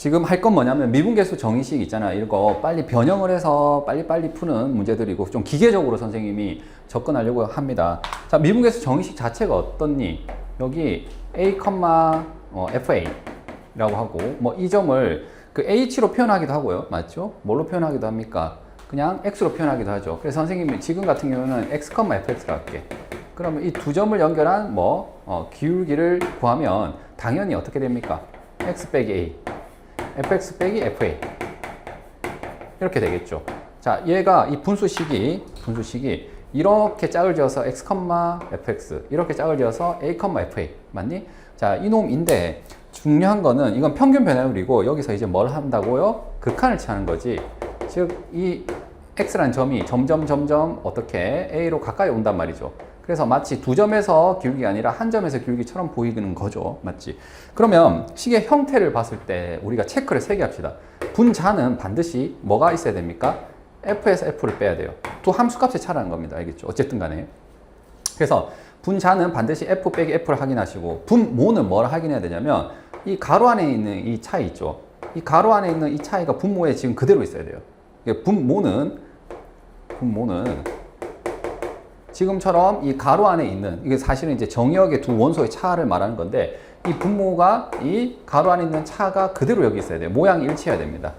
지금 할 건 뭐냐면 미분계수 정의식 있잖아. 이거 빨리 변형을 해서 빨리빨리 푸는 문제들이고 좀 기계적으로 선생님이 접근하려고 합니다. 자, 미분계수 정의식 자체가 어떻니? 여기 a, fa 라고 하고 뭐 이 점을 그 h로 표현하기도 하고요. 맞죠? 뭘로 표현하기도 합니까? 그냥 x로 표현하기도 하죠. 그래서 선생님이 지금 같은 경우는 x, fx로 할게. 그러면 이 두 점을 연결한 기울기를 구하면 당연히 어떻게 됩니까? x 빼기 a, fx 빼기 fa 이렇게 되겠죠. 자, 얘가 이 분수식이 이렇게 짝을 지어서 x, fx 이렇게 짝을 지어서 a, fa 맞니? 자, 이놈인데 중요한 거는 이건 평균 변화율이고 여기서 이제 뭘 한다고요? 극한을 취하는 거지. 즉, 이 x라는 점이 점점 어떻게 a로 가까이 온단 말이죠. 그래서 마치 두 점에서 기울기가 아니라 한 점에서 기울기처럼 보이는 거죠. 맞지? 그러면 식의 형태를 봤을 때 우리가 체크를 3개 합시다. 분자는 반드시 뭐가 있어야 됩니까? f에서 f를 빼야 돼요. 두 함수값의 차라는 겁니다. 알겠죠? 어쨌든 간에. 그래서 분자는 반드시 f 빼기 f를 확인하시고 분모는 뭘 확인해야 되냐면 이 가로 안에 있는 이 차이 있죠. 이 가로 안에 있는 이 차이가 분모에 지금 그대로 있어야 돼요. 분모는 지금처럼 이 가로 안에 있는 이게 사실은 이제 정역의 두 원소의 차를 말하는 건데 이 분모가 이 가로 안에 있는 차가 그대로 여기 있어야 돼요. 모양이 일치해야 됩니다.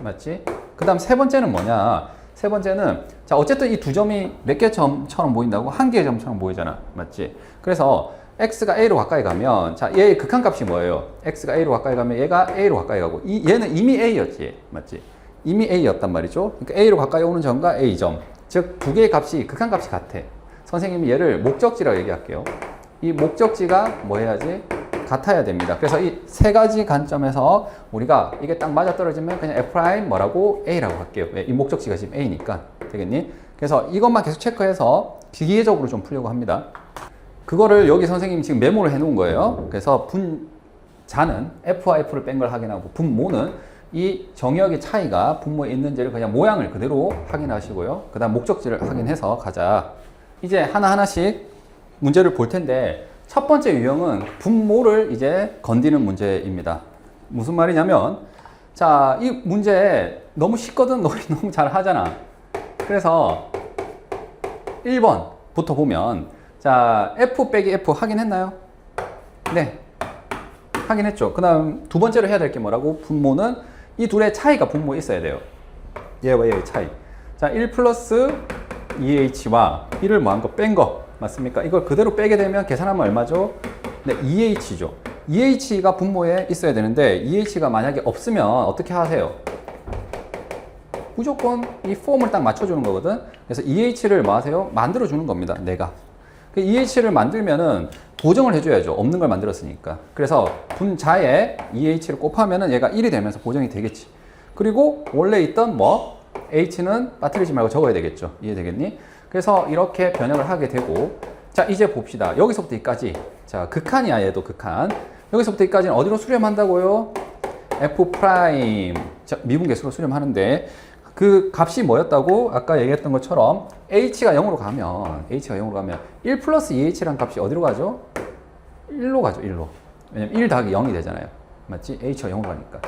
맞지? 그 다음 세 번째는 뭐냐? 세 번째는 자 어쨌든 이 두 점이 몇 개 점처럼 보인다고? 한 개의 점처럼 보이잖아. 맞지? 그래서 x가 a로 가까이 가면 자 얘의 극한값이 뭐예요? x가 a로 가까이 가면 얘가 a로 가까이 가고 얘는 이미 a였지. 맞지? 이미 a였단 말이죠. 그러니까 a로 가까이 오는 점과 a점 즉 두 개의 값이 극한값이 같아. 선생님이 얘를 목적지라고 얘기할게요. 이 목적지가 뭐 해야지? 같아야 됩니다. 그래서 이 세 가지 관점에서 우리가 이게 딱 맞아떨어지면 그냥 f' 뭐라고? a라고 할게요. 왜? 이 목적지가 지금 a니까. 되겠니? 그래서 이것만 계속 체크해서 기계적으로 좀 풀려고 합니다. 그거를 여기 선생님이 지금 메모를 해 놓은 거예요. 그래서 분자는 f와 f를 뺀 걸 확인하고 분모는 이 정역의 차이가 분모에 있는지를 그냥 모양을 그대로 확인하시고요. 그 다음 목적지를 확인해서 가자. 이제 하나하나씩 문제를 볼 텐데 첫 번째 유형은 분모를 이제 건드리는 문제입니다. 무슨 말이냐면 자, 이 문제 너무 쉽거든. 너무 잘 하잖아. 그래서 1번부터 보면 자, f 빼기 f 확인했나요? 네. 확인했죠. 그 다음 두 번째로 해야 될 게 뭐라고? 분모는 이 둘의 차이가 분모에 있어야 돼요. 얘와 얘의 차이. 자, 1 플러스 2h와 1을 뭐한 거? 뺀 거. 맞습니까? 이걸 그대로 빼게 되면 계산하면 얼마죠? 네, 2h죠. 2h가 분모에 있어야 되는데 2h가 만약에 없으면 어떻게 하세요? 무조건 이 폼을 딱 맞춰주는 거거든. 그래서 2h를 뭐 하세요? 만들어주는 겁니다. 내가. 2h를 만들면은 보정을 해줘야죠. 없는 걸 만들었으니까. 그래서 분자에 2h를 곱하면은 얘가 1이 되면서 보정이 되겠지. 그리고 원래 있던 h는 빠뜨리지 말고 적어야 되겠죠. 이해되겠니? 그래서 이렇게 변형을 하게 되고 자 이제 봅시다. 여기서부터 여기까지 자 극한이야. 얘도 극한. 여기서부터 여기까지는 어디로 수렴한다고요? f' 자, 미분계수로 수렴하는데 그 값이 뭐였다고? 아까 얘기했던 것처럼 h가 0으로 가면 1 플러스 2h라는 값이 어디로 가죠? 1로 가죠. 1로. 왜냐면 1 더하기 0이 되잖아요. 맞지? h가 0으로 가니까.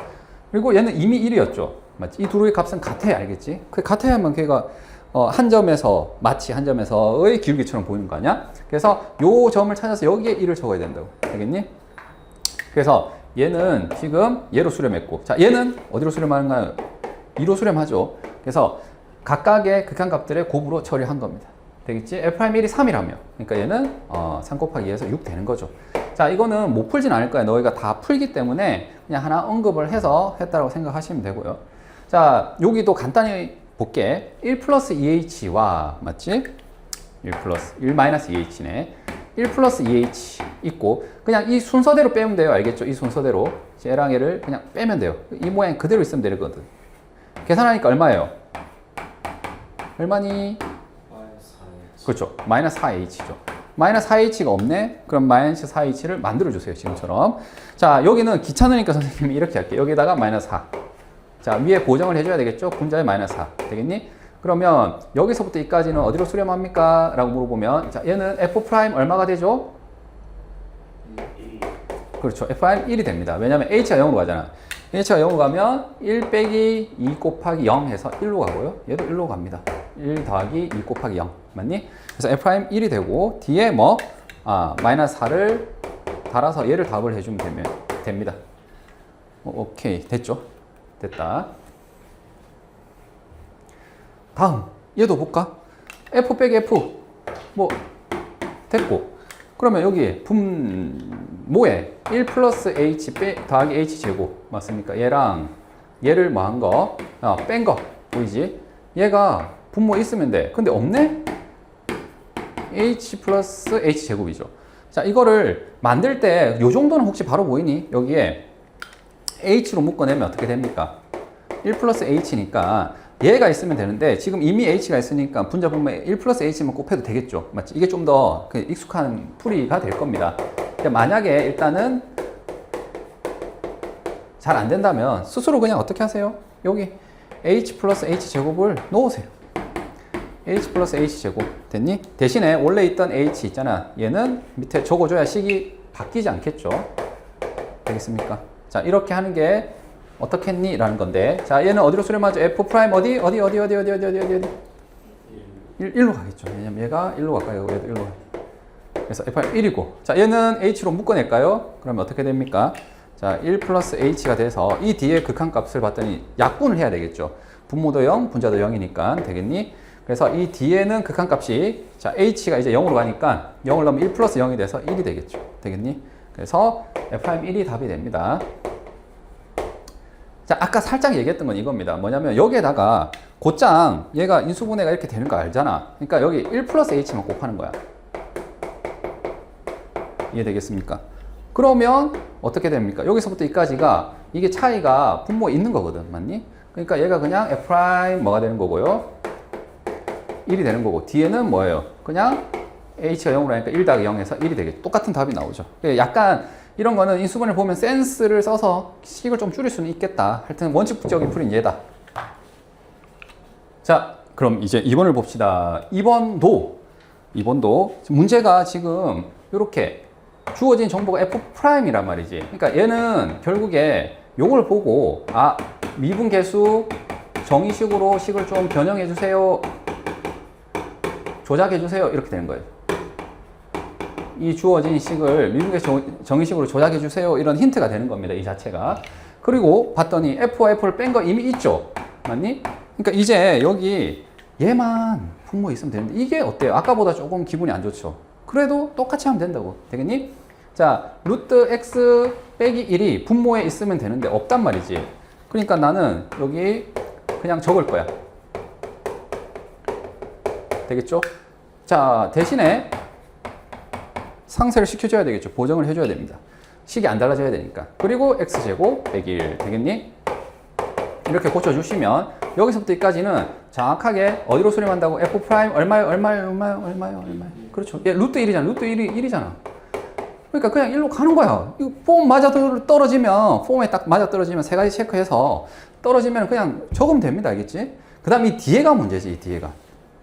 그리고 얘는 이미 1이었죠. 맞지? 이 둘의 값은 같아야 알겠지? 그 같아야만 걔가 한 점에서 마치 한 점에서의 기울기처럼 보이는 거 아니야? 그래서 요 점을 찾아서 여기에 1을 적어야 된다고. 알겠니? 그래서 얘는 지금 얘로 수렴했고 자 얘는 어디로 수렴하는가요? 2로 수렴하죠. 그래서 각각의 극한값들의 곱으로 처리한 겁니다. 되겠지? f'1이 3이라며. 그러니까 얘는 3 곱하기 2에서 6 되는 거죠. 자, 이거는 못 풀진 않을 거야. 너희가 다 풀기 때문에 그냥 하나 언급을 해서 했다고 생각하시면 되고요. 자, 여기도 간단히 볼게. 1 플러스 2h와 맞지? 1 플러스 1 마이너스 2h네. 1 플러스 2h 있고 그냥 이 순서대로 빼면 돼요. 알겠죠? 이 순서대로 얘랑 얘를 그냥 빼면 돼요. 이 모양 그대로 있으면 되거든. 계산하니까 얼마예요? 얼마니? 그렇죠. 마이너스 4h죠. 마이너스 4h가 없네? 그럼 마이너스 4h를 만들어주세요. 지금처럼. 자, 여기는 귀찮으니까 선생님이 이렇게 할게요. 여기다가 마이너스 4. 자, 위에 보정을 해줘야 되겠죠? 분자에 마이너스 4. 되겠니? 그러면 여기서부터 여기까지는 어디로 수렴합니까? 라고 물어보면 자, 얘는 f' 얼마가 되죠? 그렇죠. F'1이 됩니다. 왜냐면 H가 0으로 가잖아. H가 0으로 가면 1 빼기 2 곱하기 0 해서 1로 가고요. 얘도 1로 갑니다. 1 더하기 2 곱하기 0. 맞니? 그래서 F'1이 되고, 뒤에 뭐, 마이너스 4를 달아서 얘를 답을 해주면 됩니다. 오케이. 됐죠? 됐다. 다음. 얘도 볼까? F 빼기 F. 뭐, 됐고. 그러면 여기 분모에 1 플러스 H 더하기 H 제곱. 맞습니까? 얘랑 얘를 뭐 한 거? 뺀 거. 보이지? 얘가 분모에 있으면 돼. 근데 없네? H 플러스 H 제곱이죠. 자, 이거를 만들 때 요 정도는 혹시 바로 보이니? 여기에 H로 묶어내면 어떻게 됩니까? 1 플러스 H니까 얘가 있으면 되는데 지금 이미 H가 있으니까 분자 분모에 1 플러스 H만 곱해도 되겠죠. 맞지? 이게 좀 더 익숙한 풀이가 될 겁니다. 근데 만약에 일단은 잘 안 된다면 스스로 그냥 어떻게 하세요? 여기 H 플러스 H 제곱을 넣으세요. H 플러스 H 제곱 됐니? 대신에 원래 있던 H 있잖아. 얘는 밑에 적어줘야 식이 바뀌지 않겠죠. 되겠습니까? 자, 이렇게 하는 게 어떻겠니? 라는 건데. 자, 얘는 어디로 수렴하죠? F 프라임 어디? 1로 가겠죠. 왜냐면 얘가 1로 가까이 가고 얘도 1로 가요. 그래서 F 1이고. 자, 얘는 H로 묶어낼까요? 그러면 어떻게 됩니까? 자, 1 플러스 H가 돼서 이 뒤에 극한값을 봤더니 약분을 해야 되겠죠. 분모도 0, 분자도 0이니까 되겠니? 그래서 이 뒤에는 극한값이 자, H가 이제 0으로 가니까 0을 넣으면 1 플러스 0이 돼서 1이 되겠죠. 되겠니? 그래서 F'1이 답이 됩니다. 자, 아까 살짝 얘기했던 건 이겁니다. 뭐냐면 여기에다가 곧장 얘가 인수분해가 이렇게 되는 거 알잖아. 그러니까 여기 1 플러스 H만 곱하는 거야. 이해되겠습니까? 그러면 어떻게 됩니까? 여기서부터 여기까지가 이게 차이가 분모에 있는 거거든. 맞니? 그러니까 얘가 그냥 F' 뭐가 되는 거고요. 1이 되는 거고 뒤에는 뭐예요? 그냥 H가 0으로 하니까 1 더하기 0에서 1이 되겠죠. 똑같은 답이 나오죠. 약간 이런 거는 인수분해를 보면 센스를 써서 식을 좀 줄일 수는 있겠다. 하여튼 원칙적인 풀이는 얘다. 자, 그럼 이제 2번을 봅시다. 2번도 문제가 지금 이렇게 주어진 정보가 F'이란 말이지. 그러니까 얘는 결국에 요걸 보고 미분계수 정의식으로 식을 좀 변형해 주세요. 조작해 주세요. 이렇게 되는 거예요. 이 주어진 식을 미분계수 정의식으로 조작해 주세요. 이런 힌트가 되는 겁니다. 이 자체가. 그리고 봤더니 F와 F를 뺀 거 이미 있죠. 맞니? 그러니까 이제 여기 얘만 분모 있으면 되는데 이게 어때요? 아까보다 조금 기분이 안 좋죠. 그래도 똑같이 하면 된다고. 되겠니? 자, 루트 x 빼기 1이 분모에 있으면 되는데 없단 말이지. 그러니까 나는 여기 그냥 적을 거야. 되겠죠? 자, 대신에 상쇄를 시켜줘야 되겠죠. 보정을 해줘야 됩니다. 식이 안 달라져야 되니까. 그리고 x제곱 빼기 1 되겠니? 이렇게 고쳐주시면 여기서부터 여기까지는 정확하게 어디로 수렴한다고? f 프라임 얼마요? 그렇죠. 얘 루트 1이잖아. 루트 1이잖아. 그러니까 그냥 1로 가는 거야. 이거 폼 맞아 떨어지면, 폼에 딱 맞아 떨어지면 세 가지 체크해서 떨어지면 그냥 적으면 됩니다. 알겠지? 그 다음 이 뒤에가 문제지, 이 뒤에가.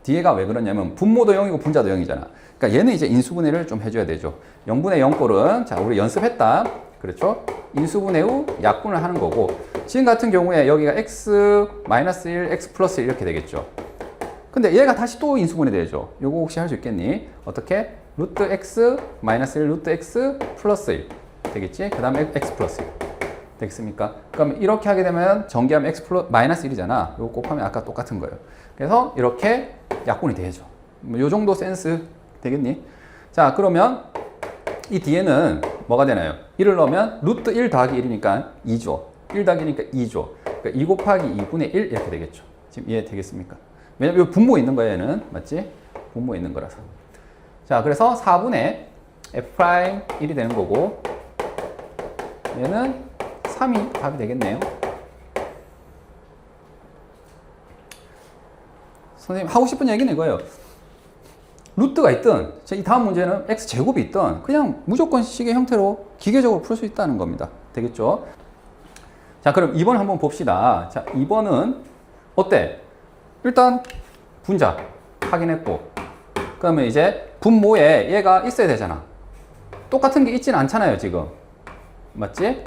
뒤에가 왜 그러냐면 분모도 0이고 분자도 0이잖아. 그러니까 얘는 이제 인수분해를 좀 해줘야 되죠. 0분의 0꼴은, 자, 우리 연습했다. 그렇죠? 인수분해 후 약분을 하는 거고, 지금 같은 경우에 여기가 x 마이너스 1, x 플러스 1 이렇게 되겠죠. 근데 얘가 다시 또 인수분해 되죠. 요거 혹시 할 수 있겠니? 어떻게? 루트 x 마이너스 1, 루트 x 플러스 1 되겠지? 그 다음에 x 플러스 1 되겠습니까? 그럼 이렇게 하게 되면 전개하면 x 플러스 마이너스 1이잖아. 요거 곱하면 아까 똑같은 거예요. 그래서 이렇게 약분이 되죠. 요 정도 센스 되겠니? 자, 그러면 이 뒤에는 뭐가 되나요? 1을 넣으면 루트 1 더하기 1이니까 2죠. 1 더하기니까 2죠. 그러니까 2 곱하기 2분의 1 이렇게 되겠죠. 지금 이해되겠습니까? 왜냐면 이 분모 있는 거야, 얘는. 맞지? 분모 있는 거라서. 자, 그래서 4분의 F'1이 되는 거고, 얘는 3이 답이 되겠네요. 선생님, 하고 싶은 얘기는 이거예요. 루트가 있든, 이 다음 문제는 x제곱이 있든, 그냥 무조건 식의 형태로 기계적으로 풀 수 있다는 겁니다. 되겠죠? 자, 그럼 2번 한번 봅시다. 자, 2번은 어때? 일단 분자 확인했고, 그러면 이제 분모에 얘가 있어야 되잖아. 똑같은 게 있지는 않잖아요, 지금. 맞지?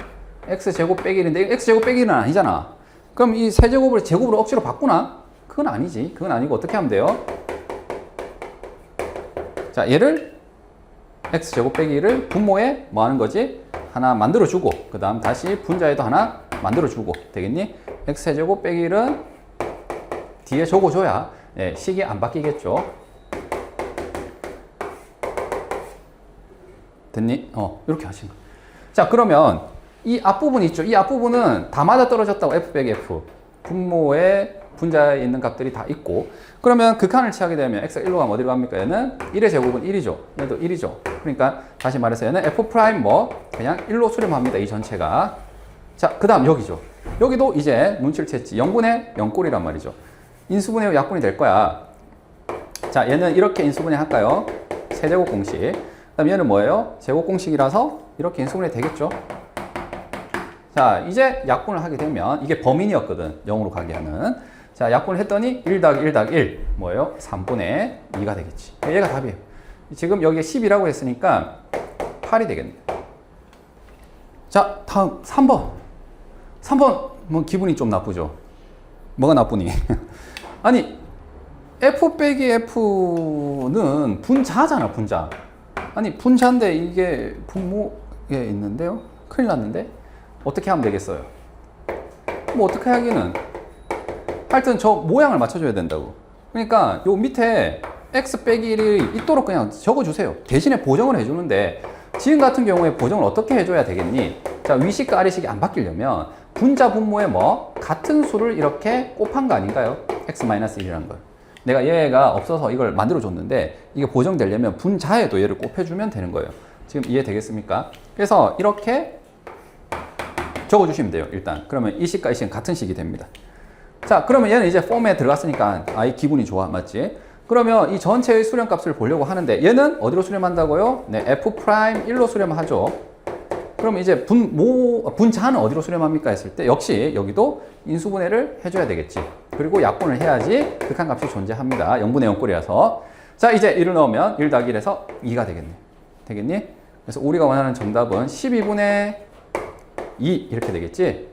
x제곱 빼기 1인데 x제곱 빼기 1은 아니잖아. 그럼 이 세제곱을 제곱으로 억지로 바꾸나? 그건 아니지. 그건 아니고 어떻게 하면 돼요? 자, 얘를 x제곱 빼기 1을 분모에 뭐 하는 거지? 하나 만들어주고 그 다음 다시 분자에도 하나 만들어주고 되겠니? x제곱 빼기 1은 뒤에 적어줘야 식이 안 바뀌겠죠. 됐니? 이렇게 하시는 거예요. 자, 그러면 이 앞부분 있죠? 이 앞부분은 다 맞아 떨어졌다고 f 빼기 f 분모에 분자에 있는 값들이 다 있고 그러면 극한을 취하게 되면 x가 1로 가면 어디로 갑니까? 얘는 1의 제곱은 1이죠. 얘도 1이죠. 그러니까 다시 말해서 얘는 f 프라임 뭐 그냥 1로 수렴합니다. 이 전체가. 자, 그 다음 여기죠. 여기도 이제 문치를 챘지. 0분의 0꼴이란 말이죠. 인수분해 후 약분이 될 거야. 자, 얘는 이렇게 인수분해 할까요? 세제곱 공식. 그 다음 얘는 뭐예요? 제곱 공식이라서 이렇게 인수분해 되겠죠. 자, 이제 약분을 하게 되면 이게 범인이었거든. 0으로 가게 하는. 자, 약분을 했더니 1 더하기 1 더하기 1 뭐예요? 3분의 2가 되겠지. 얘가 답이에요. 지금 여기에 10이라고 했으니까 8이 되겠네. 자, 다음 3번. 3번 뭐 기분이 좀 나쁘죠. 뭐가 나쁘니? 아니 f 빼기 f는 분자잖아. 분자. 아니 분자인데 이게 분모에 있는데요. 큰일 났는데 어떻게 하면 되겠어요? 뭐 어떻게 하기는 하여튼 저 모양을 맞춰줘야 된다고. 그러니까 요 밑에 x 빼기 1이 있도록 그냥 적어주세요. 대신에 보정을 해주는데 지금 같은 경우에 보정을 어떻게 해줘야 되겠니? 자, 위식과 아래식이 안 바뀌려면 분자 분모에 뭐 같은 수를 이렇게 곱한 거 아닌가요? x-1이라는 걸. 내가 얘가 없어서 이걸 만들어 줬는데 이게 보정되려면 분자에도 얘를 곱해주면 되는 거예요. 지금 이해되겠습니까? 그래서 이렇게 적어주시면 돼요. 일단 그러면 이 식과 이 식은 같은 식이 됩니다. 자, 그러면 얘는 이제 폼에 들어갔으니까 아이 기분이 좋아. 맞지? 그러면 이 전체의 수렴값을 보려고 하는데 얘는 어디로 수렴한다고요? 네, f'1로 수렴하죠. 그럼 이제 분자는 어디로 수렴합니까? 했을 때 역시 여기도 인수분해를 해줘야 되겠지. 그리고 약분을 해야지 극한값이 존재합니다. 0분의 0꼴이라서. 자, 이제 1을 넣으면 1 더하기 1에서 2가 되겠네. 되겠니? 그래서 우리가 원하는 정답은 12분의 2 이렇게 되겠지?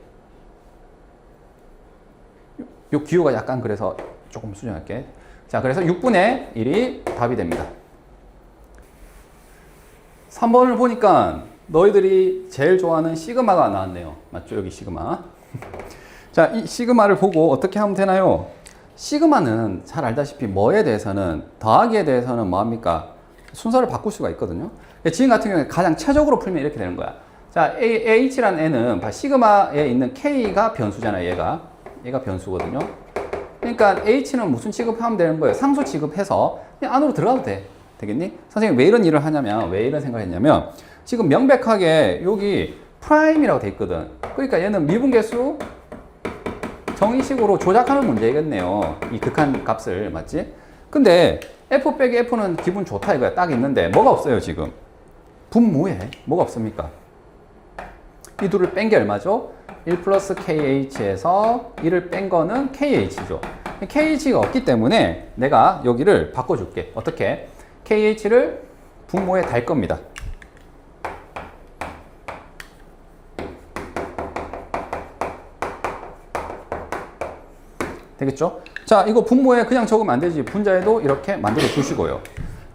요 기호가 약간 그래서 조금 수정할게. 자, 그래서 6분의 1이 답이 됩니다. 3번을 보니까 너희들이 제일 좋아하는 시그마가 나왔네요. 맞죠? 여기 시그마. 자, 이 시그마를 보고 어떻게 하면 되나요? 시그마는 잘 알다시피 뭐에 대해서는 더하기에 대해서는 뭐합니까? 순서를 바꿀 수가 있거든요. 지금 같은 경우에 가장 최적으로 풀면 이렇게 되는 거야. 자, H라는 N은 시그마에 있는 K가 변수잖아요. 얘가 변수거든요. 그러니까 H는 무슨 취급하면 되는 거예요? 상수 취급해서 그냥 안으로 들어가도 돼. 되겠니? 선생님 왜 이런 일을 하냐면, 왜 이런 생각을 했냐면, 지금 명백하게 여기 프라임이라고 돼 있거든. 그러니까 얘는 미분계수 정의식으로 조작하는 문제겠네요. 이 극한 값을. 맞지? 근데 f 빼기 f는 기분 좋다 이거야. 딱 있는데 뭐가 없어요 지금? 분모에 뭐가 없습니까? 이 둘을 뺀 게 얼마죠? 1 플러스 kh에서 1을 뺀 거는 kh죠. kh가 없기 때문에 내가 여기를 바꿔줄게. 어떻게? kh를 분모에 달 겁니다. 되겠죠? 자, 이거 분모에 그냥 적으면 안 되지. 분자에도 이렇게 만들어 주시고요.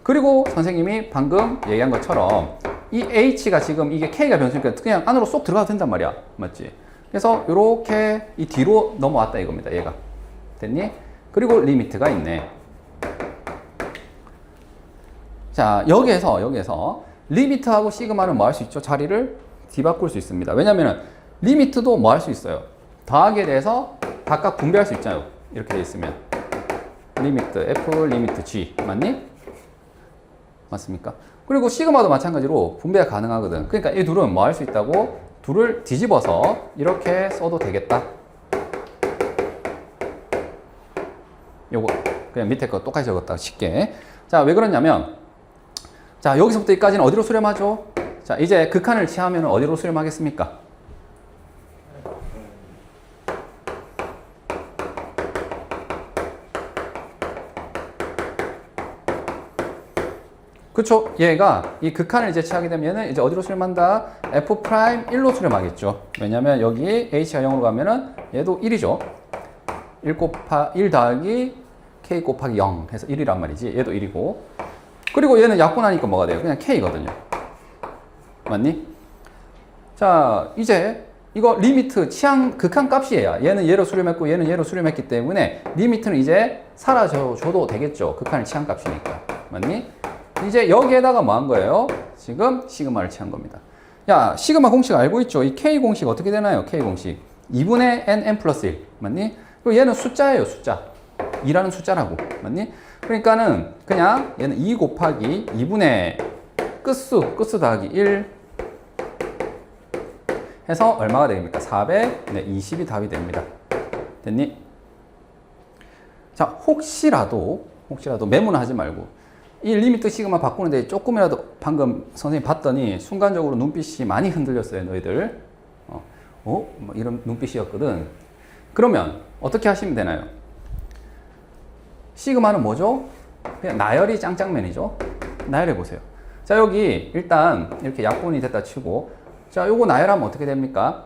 그리고 선생님이 방금 얘기한 것처럼 이 h가 지금 이게 k가 변수니까 그냥 안으로 쏙 들어가도 된단 말이야. 맞지? 그래서 이렇게 이 뒤로 넘어왔다 이겁니다. 얘가. 됐니? 그리고 리미트가 있네. 자, 여기에서 리미트하고 시그마는 뭐 할 수 있죠? 자리를 뒤바꿀 수 있습니다. 왜냐면은 리미트도 뭐 할 수 있어요? 더하기에 대해서 각각 분배할 수 있잖아요. 이렇게 돼 있으면. 리미트 F, 리미트 G. 맞니? 맞습니까? 그리고 시그마도 마찬가지로 분배가 가능하거든. 그러니까 이 둘은 뭐 할 수 있다고? 둘을 뒤집어서 이렇게 써도 되겠다. 요거 그냥 밑에 거 똑같이 적었다. 쉽게. 자, 왜 그러냐면 자, 여기서부터 여기까지는 어디로 수렴하죠? 자, 이제 극한을 취하면 어디로 수렴하겠습니까? 그쵸? 얘가 이 극한을 이제 취하게 되면은 이제 어디로 수렴한다? f 프라임 1로 수렴하겠죠. 왜냐면 여기 h가 0으로 가면은 얘도 1이죠. 1 더하기 k 곱하기 0 해서 1이란 말이지. 얘도 1이고. 그리고 얘는 약분하니까 뭐가 돼요? 그냥 k거든요. 맞니? 자, 이제 이거 리미트 극한 값이에요. 얘는 얘로 수렴했고 얘는 얘로 수렴했기 때문에 리미트는 이제 사라져줘도 되겠죠. 극한을 취한 값이니까. 맞니? 이제 여기에다가 뭐 한 거예요? 지금 시그마를 취한 겁니다. 야, 시그마 공식 알고 있죠? 이 K 공식 어떻게 되나요? K 공식 2분의 n 플러스 1 맞니? 그리고 얘는 숫자예요, 숫자. 2라는 숫자라고 맞니? 그러니까는 그냥 얘는 2 곱하기 2분의 끝수 더하기 1 해서 얼마가 됩니까? 420이 답이 됩니다. 됐니? 자, 혹시라도 메모는 하지 말고 이 리미트 시그마 바꾸는데 조금이라도 방금 선생님 봤더니 순간적으로 눈빛이 많이 흔들렸어요, 너희들. 뭐 이런 눈빛이었거든. 그러면 어떻게 하시면 되나요? 시그마는 뭐죠? 그냥 나열이 짱짱맨이죠. 나열해 보세요. 자, 여기 일단 이렇게 약분이 됐다 치고, 자, 요거 나열하면 어떻게 됩니까?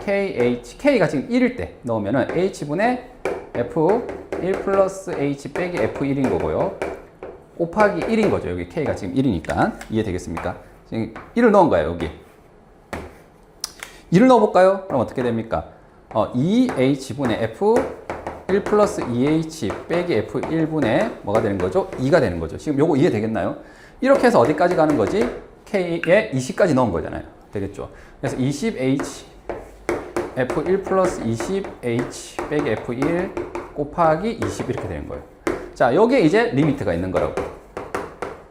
K가 지금 1일 때 넣으면은 H분의 F1 플러스 H 빼기 F1인 거고요. 곱하기 1인 거죠. 여기 K가 지금 1이니까. 이해되겠습니까? 지금 1을 넣은 거예요, 여기. 1을 넣어볼까요? 그럼 어떻게 됩니까? 2H분의 F1 플러스 2H 빼기 F1분의 뭐가 되는 거죠? 2가 되는 거죠. 지금 요거 이해되겠나요? 이렇게 해서 어디까지 가는 거지? K에 20까지 넣은 거잖아요. 되겠죠? 그래서 20H F1 플러스 20H 빼기 F1 곱하기 20 이렇게 되는 거예요. 자, 여기에 이제 리미트가 있는 거라고.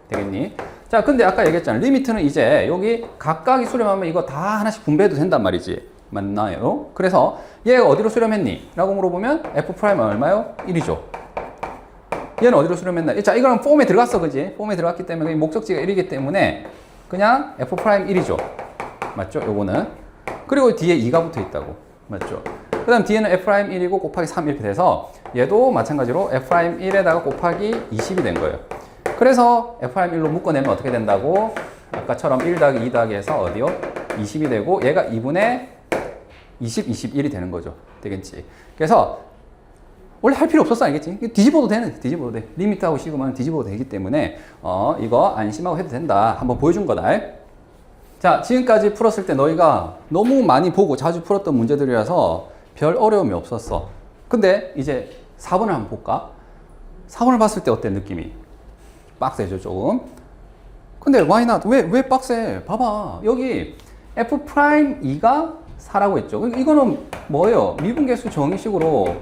되겠니? 자, 근데 아까 얘기했잖아. 리미트는 이제 여기 각각이 수렴하면 이거 다 하나씩 분배해도 된단 말이지. 맞나요? 그래서 얘가 어디로 수렴했니? 라고 물어보면 F'은 얼마요? 1이죠. 얘는 어디로 수렴했나? 자, 이거는 폼에 들어갔어, 그지? 폼에 들어갔기 때문에 목적지가 1이기 때문에 그냥 F'1이죠. 맞죠? 요거는. 그리고 뒤에 2가 붙어 있다고. 맞죠? 그 다음 뒤에는 F'1이고 곱하기 3 이렇게 돼서 얘도 마찬가지로 F'1에다가 곱하기 20이 된 거예요. 그래서 F'1로 묶어내면 어떻게 된다고? 아까처럼 1 더하기 2 더하기 해서 어디요? 20이 되고 얘가 2분의 20, 21이 되는 거죠. 되겠지? 그래서 원래 할 필요 없었어, 알겠지? 뒤집어도 되는, 뒤집어도 돼. 리미트하고 시그마는 뒤집어도 되기 때문에 이거 안심하고 해도 된다. 한번 보여준 거다. 자, 지금까지 풀었을 때 너희가 너무 많이 보고 자주 풀었던 문제들이라서 별 어려움이 없었어. 근데 이제 4번을 한번 볼까? 4번을 봤을 때 어때, 느낌이? 빡세죠, 조금. 근데 why not? 왜 빡세? 봐봐. 여기 F'2가 4라고 했죠. 이거는 뭐예요? 미분계수 정의식으로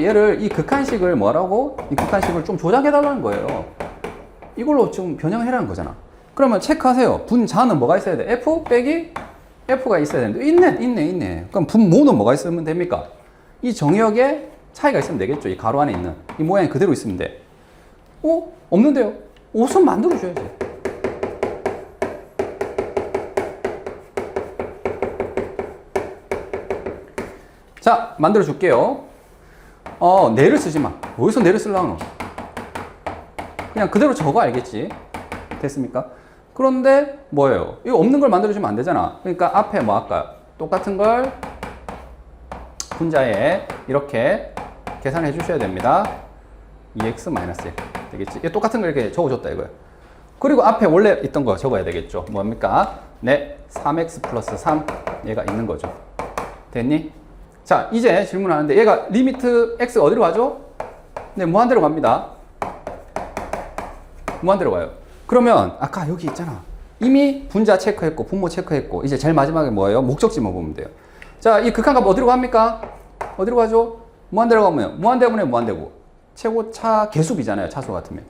얘를 이 극한식을 뭐라고? 이 극한식을 좀 조작해달라는 거예요. 이걸로 좀 변형해라는 거잖아. 그러면 체크하세요. 분자는 뭐가 있어야 돼? F 빼기 F가 있어야 되는데 있네. 그럼 분모는 뭐가 있으면 됩니까? 이 정의역에 차이가 있으면 되겠죠. 이 가로 안에 있는 이 모양이 그대로 있으면 돼. 없는데요? 우선 만들어줘야지. 자, 만들어 줄게요. 내를 쓰지 마. 어디서 내를 쓰려고? 그냥 그대로 적어, 알겠지? 됐습니까? 그런데 뭐예요? 이거 없는 걸 만들어주면 안 되잖아. 그러니까 앞에 뭐 할까? 똑같은 걸 분자에 이렇게 계산해 주셔야 됩니다. 2x-1 되겠지? 이게 똑같은 걸 이렇게 적어줬다 이거예요. 그리고 앞에 원래 있던 거 적어야 되겠죠. 뭡니까? 네, 3x 플러스 3 얘가 있는 거죠. 됐니? 자, 이제 질문하는데 얘가 리미트 x 어디로 가죠? 네, 무한대로 갑니다. 무한대로 가요. 그러면 아까 여기 있잖아. 이미 분자 체크했고 분모 체크했고 이제 제일 마지막에 뭐예요? 목적지만 보면 돼요. 자, 이 극한값 어디로 갑니까? 어디로 가죠? 무한대로 가면 무한대분의 무한대고 최고차 계수비잖아요. 차수 같으면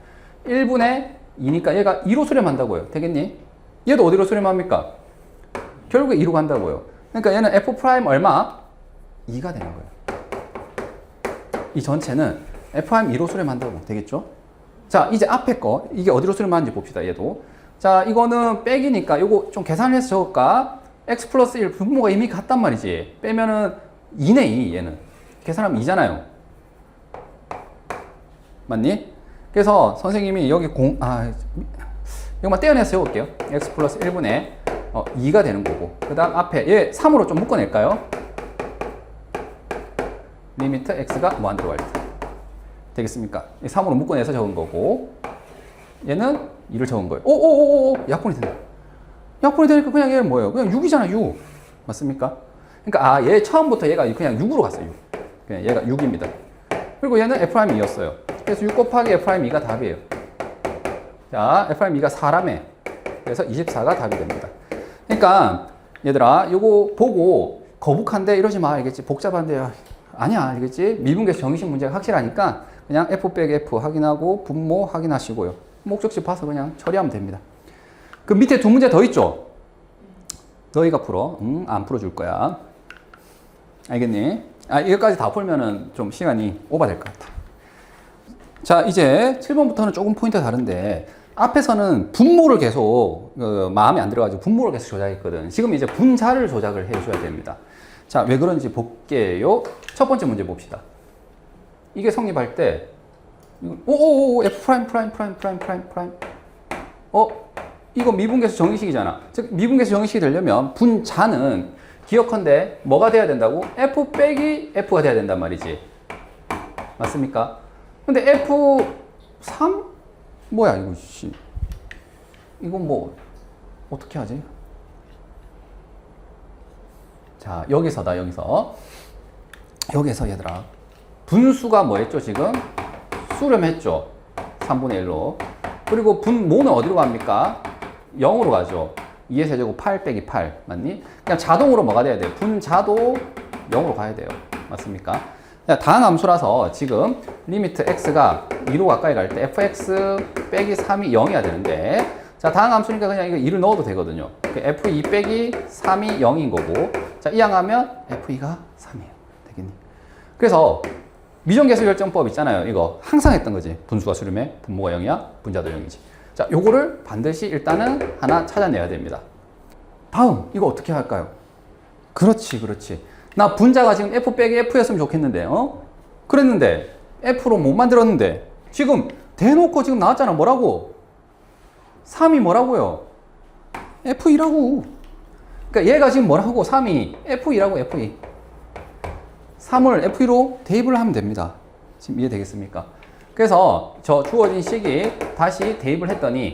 1분의 2니까 얘가 2로 수렴한다고요. 되겠니? 얘도 어디로 수렴합니까? 결국에 2로 간다고요. 그러니까 얘는 F' 얼마? 2가 되는 거예요. 이 전체는 F'2로 수렴한다고 되겠죠? 자, 이제 앞에 거 이게 어디로 수렴하는지 봅시다. 얘도. 자, 이거는 빼기니까 이거 좀 계산을 해서 적을까? x 플러스 1 분모가 이미 같단 말이지. 빼면은 2네 2 얘는. 계산하면 2잖아요. 맞니? 그래서 선생님이 여기 이것만 떼어내서 세워볼게요. x 플러스 1분의 2가 되는 거고, 그 다음 앞에 얘 3으로 좀 묶어낼까요? 리미트 x가 무한대로 갈 때 되겠습니까? 3으로 묶어내서 적은 거고, 얘는 2를 적은 거예요. 오오오오, 약분이 된다. 약분이 되니까 그냥 얘는 뭐예요? 그냥 6이잖아, 6. 맞습니까? 그러니까 얘 처음부터 얘가 그냥 6으로 갔어요. 6. 그냥 얘가 6입니다. 그리고 얘는 F'E였어요. 그래서 6 곱하기 F'E가 답이에요. 자, F'E가 4라며. 그래서 24가 답이 됩니다. 그러니까 얘들아, 요거 보고 거북한데 이러지 마, 알겠지? 복잡한데 아니야, 알겠지? 미분계수 정의식 문제가 확실하니까 그냥 F 빼기 F 확인하고 분모 확인하시고요. 목적지 봐서 그냥 처리하면 됩니다. 그 밑에 두 문제 더 있죠? 너희가 풀어. 안 풀어줄 거야. 알겠니? 이거까지 다 풀면은 좀 시간이 오버될 것 같아. 자, 이제 7번부터는 조금 포인트가 다른데, 앞에서는 분모를 계속 마음에 안 들어가지고 분모를 계속 조작했거든. 지금 이제 분자를 조작을 해줘야 됩니다. 자, 왜 그런지 볼게요. 첫 번째 문제 봅시다. 이게 성립할 때 오오오 F 프라임 프라임 프라임 프라임 프라임 프라임 이거 미분계수 정의식이잖아. 즉 미분계수 정의식이 되려면 분자는 기억컨대 뭐가 돼야 된다고? F 빼기 F가 돼야 된단 말이지. 맞습니까? 근데 F3? 뭐야 이거 씨. 이건 뭐 어떻게 하지? 자, 여기서다. 여기서 얘들아, 분수가 뭐 했죠 지금? 수렴했죠. 3분의 1로. 그리고 분모는 어디로 갑니까? 0으로 가죠. 2의 세제곱 8 빼기 8 맞니? 그냥 자동으로 뭐가 돼야 돼요? 분자도 0으로 가야 돼요. 맞습니까? 다항함수라서 지금 리미트 x가 2로 가까이 갈 때 fx 빼기 3이 0이어야 되는데, 자, 다항함수니까 그냥 이거 2를 넣어도 되거든요. f2 빼기 3이 0인 거고, 자, 이항하면 f2가 3이에요. 되겠니? 그래서 미정계수 결정법 있잖아요. 이거 항상 했던 거지. 분수가 수렴해, 분모가 0이야, 분자도 0이지. 자, 요거를 반드시 일단은 하나 찾아내야 됩니다. 다음, 이거 어떻게 할까요? 그렇지. 나 분자가 지금 f 빼기 f였으면 좋겠는데, 그랬는데, f로 못 만들었는데, 지금 대놓고 지금 나왔잖아. 뭐라고? 3이 뭐라고요? f2라고. 그러니까 얘가 지금 뭐라고? 3이 f2라고, f2. 3을 f2로 대입을 하면 됩니다. 지금 이해되겠습니까? 그래서 저 주어진 식이 다시 대입을 했더니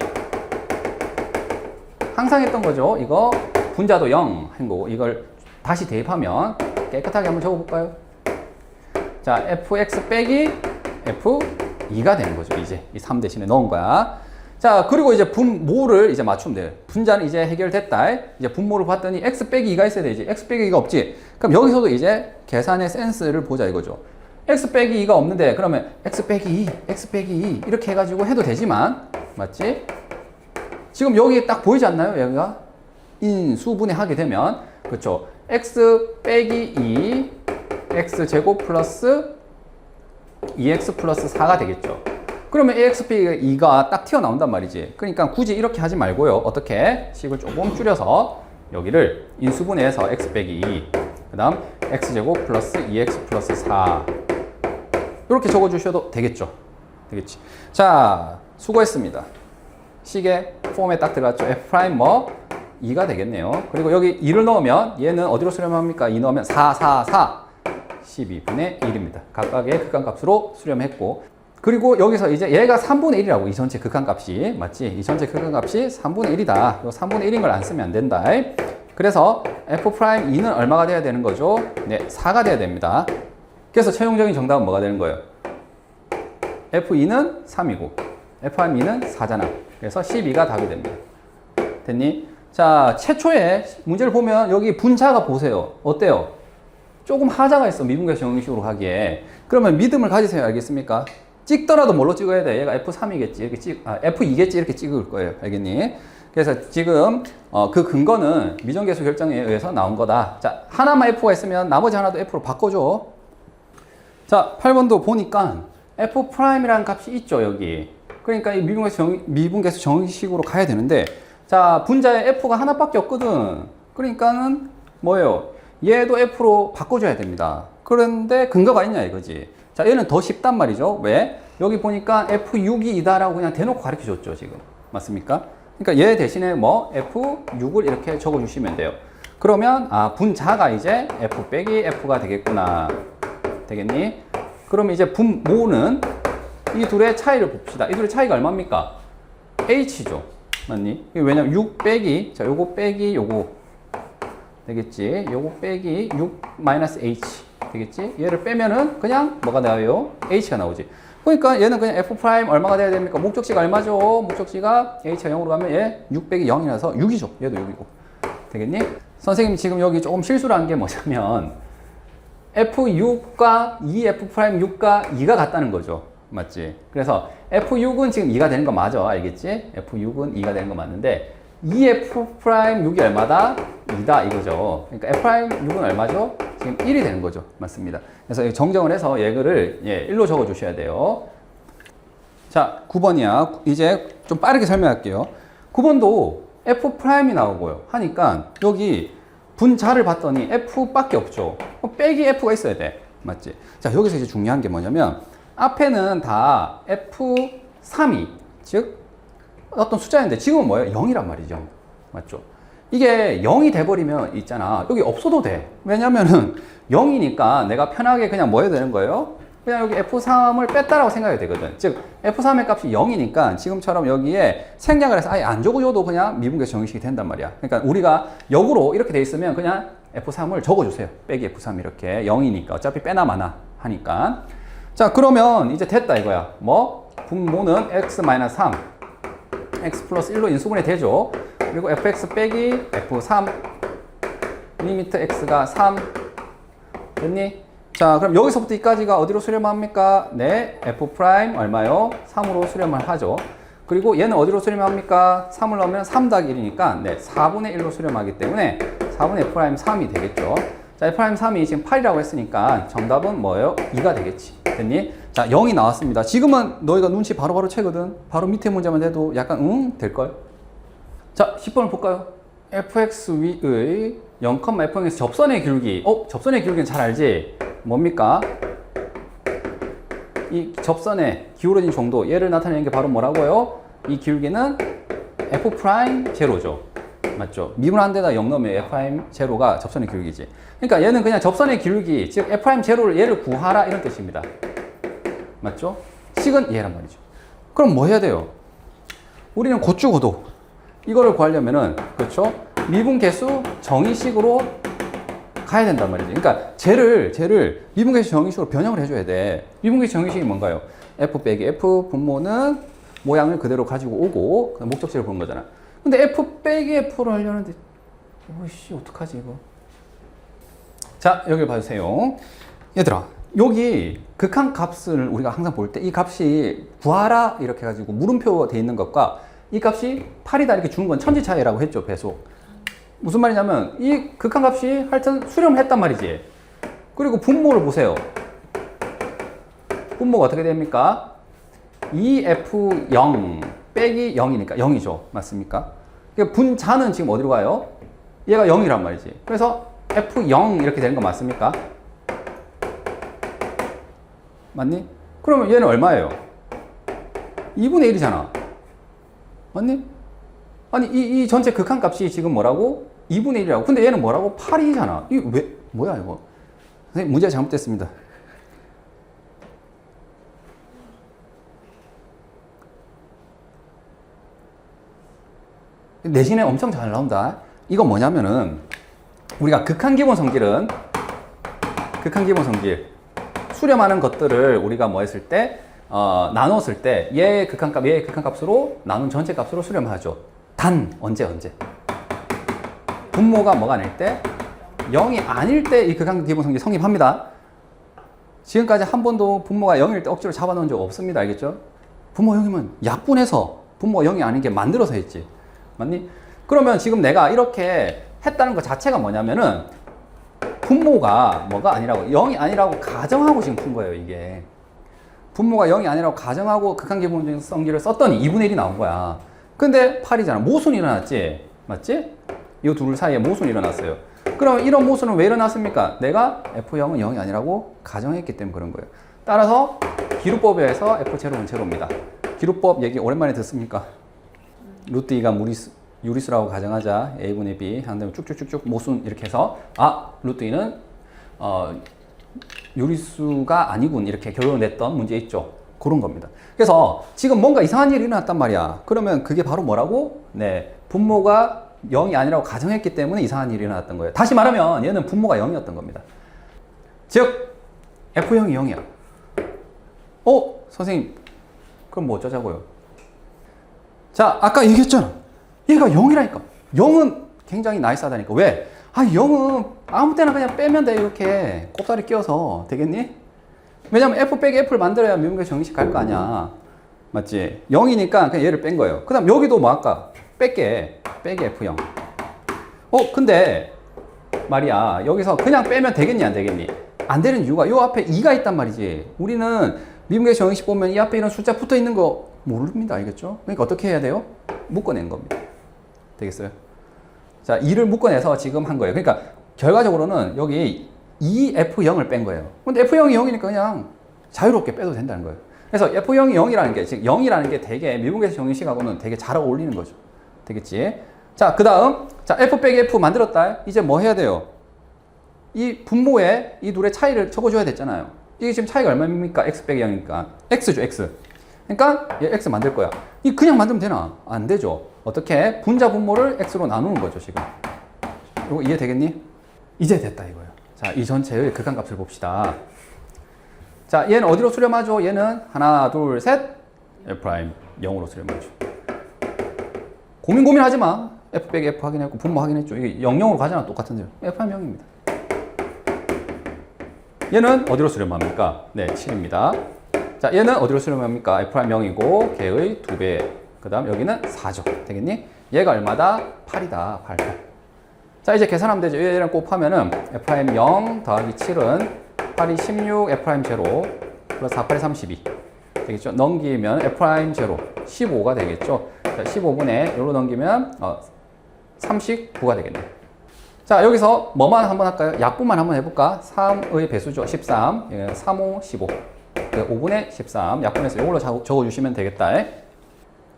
항상 했던 거죠. 이거 분자도 0 한 거고, 이걸 다시 대입하면 깨끗하게 한번 적어볼까요? 자, fx 빼기 f2가 되는 거죠. 이제 이 3 대신에 넣은 거야. 자, 그리고 이제 분모를 이제 맞추면 돼요. 분자는 이제 해결됐다. 이제 분모를 봤더니 x 빼기 2가 있어야 되지. x 빼기 2가 없지. 그럼 여기서도 이제 계산의 센스를 보자 이거죠. x 빼기 2가 없는데 그러면 x 빼기 2 이렇게 해가지고 해도 되지만, 맞지? 지금 여기 딱 보이지 않나요? 여기가 인수분해 하게 되면, 그렇죠? x 빼기 2 x 제곱 플러스 2x 플러스 4가 되겠죠. 그러면 ax 빼기 2가 딱 튀어나온단 말이지. 그러니까 굳이 이렇게 하지 말고요. 어떻게? 식을 조금 줄여서 여기를 인수분해해서 x 빼기 2, 그 다음 x제곱 플러스 2x 플러스 4 이렇게 적어주셔도 되겠죠. 되겠지. 자, 수고했습니다. 식의 폼에 딱 들어갔죠. f' 뭐 2가 되겠네요. 그리고 여기 2를 넣으면 얘는 어디로 수렴합니까? 2 넣으면 12분의 1입니다. 각각의 극한값으로 수렴했고, 그리고 여기서 이제 얘가 3분의 1이라고, 이 전체 극한값이. 맞지? 이 전체 극한값이 3분의 1이다. 이 3분의 1인 걸 안 쓰면 안 된다. 그래서 f'2는 얼마가 돼야 되는 거죠? 네, 4가 돼야 됩니다. 그래서 최종적인 정답은 뭐가 되는 거예요? f2는 3이고 f'2는 4잖아. 그래서 12가 답이 됩니다. 됐니? 자, 최초에 문제를 보면 여기 분자가 보세요. 어때요? 조금 하자가 있어. 미분계수 정의식으로 하기에. 그러면 믿음을 가지세요. 알겠습니까? 찍더라도 뭘로 찍어야 돼? 얘가 F3이겠지. 이렇게 F2겠지. 이렇게 찍을 거예요. 알겠니? 그래서 지금 그 근거는 미정계수 결정에 의해서 나온 거다. 자, 하나만 F가 있으면 나머지 하나도 F로 바꿔줘. 자, 8번도 보니까 F'이라는 값이 있죠. 여기. 그러니까 이 미분계수 정의식으로 가야 되는데, 자, 분자에 F가 하나밖에 없거든. 그러니까는 뭐예요? 얘도 F로 바꿔줘야 됩니다. 그런데 근거가 있냐 이거지. 자, 얘는 더 쉽단 말이죠. 왜? 여기 보니까 F6이다라고 그냥 대놓고 가르쳐 줬죠, 지금. 맞습니까? 그러니까 얘 대신에 뭐 F6을 이렇게 적어 주시면 돼요. 그러면 분자가 이제 F 빼기 F가 되겠구나. 되겠니? 그럼 이제 분모는 이 둘의 차이를 봅시다. 이 둘의 차이가 얼마입니까? H죠. 맞니? 왜냐면 6 빼기, 자, 요거 빼기 요거 되겠지? 요거 빼기 6 마이너스 H 되겠지? 얘를 빼면은 그냥 뭐가 나와요? H가 나오지. 그러니까 얘는 그냥 F 프라임 얼마가 돼야 됩니까? 목적지가 얼마죠? 목적지가 H가 0으로 가면 얘 6 빼기 0이라서 6이죠. 얘도 6이고. 되겠니? 선생님 지금 여기 조금 실수를 한 게 뭐냐면 F6과 2F 프라임 6과 2가 같다는 거죠. 맞지? 그래서 F6은 지금 2가 되는 거 맞아. 알겠지? F6은 2가 되는 거 맞는데 2F 프라임 6이 얼마다? 2다 이거죠. 그러니까 F 프라임 6은 얼마죠? 지금 1이 되는 거죠. 맞습니다. 그래서 정정을 해서 얘를 1로 적어 주셔야 돼요. 자, 9번이야. 이제 좀 빠르게 설명할게요. 9번도 F 프라임이 나오고요. 하니까 여기 분자를 봤더니 F밖에 없죠. 빼기 F가 있어야 돼. 맞지? 자, 여기서 이제 중요한 게 뭐냐면 앞에는 다 F3이 즉 어떤 숫자인데 지금은 뭐예요? 0이란 말이죠. 맞죠? 이게 0이 돼버리면 있잖아. 여기 없어도 돼. 왜냐면은 0이니까 내가 편하게 그냥 뭐 해야 되는 거예요? 그냥 여기 F3을 뺐다라고 생각이 되거든. 즉 F3의 값이 0이니까 지금처럼 여기에 생략을 해서 아예 안 적어줘도 그냥 미분계수 정의식이 된단 말이야. 그러니까 우리가 역으로 이렇게 돼 있으면 그냥 F3을 적어주세요. 빼기 F3 이렇게 0이니까 어차피 빼나 마나 하니까. 자, 그러면 이제 됐다 이거야. 뭐? 분모는 x-3 x 플러스 1로 인수분해 되죠. 그리고 fx 빼기 f3 리미트 x가 3 됐니? 자, 그럼 여기서부터 여기까지가 어디로 수렴합니까? 네, f 프라임 얼마요? 3으로 수렴을 하죠. 그리고 얘는 어디로 수렴합니까? 3을 넣으면 3 더하기 1이니까 네, 4분의 1로 수렴하기 때문에 4분의 f 프라임 3이 되겠죠. 자, f 프라임 3이 지금 8이라고 했으니까 정답은 뭐예요? 2가 되겠지. 됐니? 자, 0이 나왔습니다. 지금은 너희가 눈치 바로바로 채거든. 바로 밑에 문제만 해도 약간 될걸? 자, 10번을 볼까요? fx 위의 0,fx 접선의 기울기. 접선의 기울기는 잘 알지? 뭡니까? 이 접선의 기울어진 정도, 얘를 나타내는 게 바로 뭐라고요? 이 기울기는 f 프라임 제로죠. 맞죠? 미분한 데다 0 넣으면 f 프라임 제로가 접선의 기울기지. 그러니까 얘는 그냥 접선의 기울기, 즉 f 프라임 제로를 얘를 구하라 이런 뜻입니다. 맞죠? 식은 얘란 말이죠. 그럼 뭐 해야 돼요? 우리는 곧 죽어도 이거를 구하려면은 그렇죠? 미분계수 정의식으로 가야 된단 말이지. 그러니까 쟤를 미분계수 정의식으로 변형을 해줘야 돼. 미분계수 정의식이 뭔가요? f 빼기 f 분모는 모양을 그대로 가지고 오고 목적지를 보는 거잖아. 근데 f 빼기 f를 하려는데 오이씨 어떡하지 이거? 자, 여기 봐주세요. 얘들아, 여기 극한값을 우리가 항상 볼 때 이 값이 구하라 이렇게 해가지고 물음표 돼 있는 것과 이 값이 8이다 이렇게 주는 건 천지 차이라고 했죠. 배속. 무슨 말이냐면 이 극한값이 하여튼 수렴했단 말이지. 그리고 분모를 보세요. 분모가 어떻게 됩니까? 2f0 빼기 0이니까 0이죠. 맞습니까? 분자는 지금 어디로 가요? 얘가 0이란 말이지. 그래서 f0 이렇게 되는 거 맞습니까? 맞니? 그러면 얘는 얼마예요? 2분의 1이잖아. 맞니? 아니, 이 전체 극한값이 지금 뭐라고? 2분의 1이라고. 근데 얘는 뭐라고? 8이잖아. 이거 왜, 뭐야, 이거? 선생님, 문제가 잘못됐습니다. 내신에 엄청 잘 나온다. 이거 뭐냐면은, 우리가 극한기본 성질은, 극한기본 성질, 수렴하는 것들을 우리가 뭐 했을 때, 나눴을 때, 얘의 극한값으로 나눈 전체 값으로 수렴하죠. 단, 언제. 분모가 뭐가 아닐 때, 0이 아닐 때 이 극한기본 성질 성립합니다. 지금까지 한 번도 분모가 0일 때 억지로 잡아놓은 적 없습니다. 알겠죠? 분모 0이면 약분해서 분모가 0이 아닌 게 만들어서 했지. 맞니? 그러면 지금 내가 이렇게 했다는 것 자체가 뭐냐면은 분모가 뭐가 아니라고 0이 아니라고 가정하고 지금 푼 거예요. 이게 분모가 0이 아니라고 가정하고 극한기본적인 성질을 썼더니 2분의 1이 나온 거야. 근데 8이잖아. 모순이 일어났지. 맞지? 이 둘 사이에 모순이 일어났어요. 그럼 이런 모순은 왜 일어났습니까? 내가 F0은 0이 아니라고 가정했기 때문에 그런 거예요. 따라서 기루법에서 F0는 제로입니다. 기루법 얘기 오랜만에 듣습니까? 루트 2가 유리수라고 가정하자 A분의 B 한다면 쭉쭉쭉쭉 모순 이렇게 해서 루트 2는 유리수가 아니군 이렇게 결론을 냈던 문제 있죠. 그런 겁니다. 그래서 지금 뭔가 이상한 일이 일어났단 말이야. 그러면 그게 바로 뭐라고? 네, 분모가 0이 아니라고 가정했기 때문에 이상한 일이 일어났던 거예요. 다시 말하면 얘는 분모가 0이었던 겁니다. 즉 F0이 0이야. 선생님 그럼 뭐 어쩌자고요? 자, 아까 얘기했잖아. 얘가 0이라니까. 0은 굉장히 나이스하다니까. 왜? 0은 아무 때나 그냥 빼면 돼. 이렇게 꼽사리 끼워서 되겠니? 왜냐면 F 빼기 F를 만들어야 미분계수 정의식 갈 거 아니야. 맞지? 0이니까 그냥 얘를 뺀 거예요. 그 다음 여기도 뭐 아까 빼기 F0. 근데 말이야. 여기서 그냥 빼면 되겠니 안 되겠니? 안 되는 이유가 요 앞에 2가 있단 말이지. 우리는 미분계수 정의식 보면 이 앞에 이런 숫자 붙어 있는 거 모릅니다. 알겠죠? 그러니까 어떻게 해야 돼요? 묶어내는 겁니다. 되겠어요? 자, 2를 묶어내서 지금 한 거예요. 그러니까 결과적으로는 여기 2F0을 뺀 거예요. 근데 F0이 0이니까 그냥 자유롭게 빼도 된다는 거예요. 그래서 F0이 0이라는 게, 즉 0이라는 게 되게 미분계수 정의식하고는 되게 잘 어울리는 거죠. 되겠지? 자, 그 다음, 자, F 빼기 F 만들었다. 이제 뭐 해야 돼요? 이 분모에 이 둘의 차이를 적어줘야 됐잖아요. 이게 지금 차이가 얼마입니까? X 빼기 0이니까. X죠, X. 그러니까 얘 X 만들 거야. 이 그냥 만들면 되나? 안 되죠. 어떻게? 분자 분모를 X로 나누는 거죠, 지금. 이거 이해되겠니? 이제 됐다 이거예요. 자, 이 전체의 극한값을 봅시다. 자, 얘는 어디로 수렴하죠? 얘는 하나, 둘, 셋. F' 0으로 수렴하죠. 고민하지 마. F 빼기 F 확인했고 분모 확인했죠. 이게 0으로 가잖아. 똑같은데요. F' 0입니다. 얘는 어디로 수렴합니까? 네, 7입니다. 자, 얘는 어디로 수렴합니까? F' 0이고 걔의 2배. 그 다음 여기는 4죠. 되겠니? 얘가 얼마다? 8이다. 8. 자, 이제 계산하면 되죠. 얘랑 곱하면은 F' 0 더하기 7은 8이 16, F' 0 플러스 4, 8이 32. 되겠죠? 넘기면 F' 0 15가 되겠죠? 자, 15분의 요로 넘기면 39가 되겠네. 자, 여기서 뭐만 한번 할까요? 약분만 한번 해볼까? 3의 배수죠. 13. 3, 5, 15. 5분의 13. 약분해서 요걸로 적어주시면 되겠다.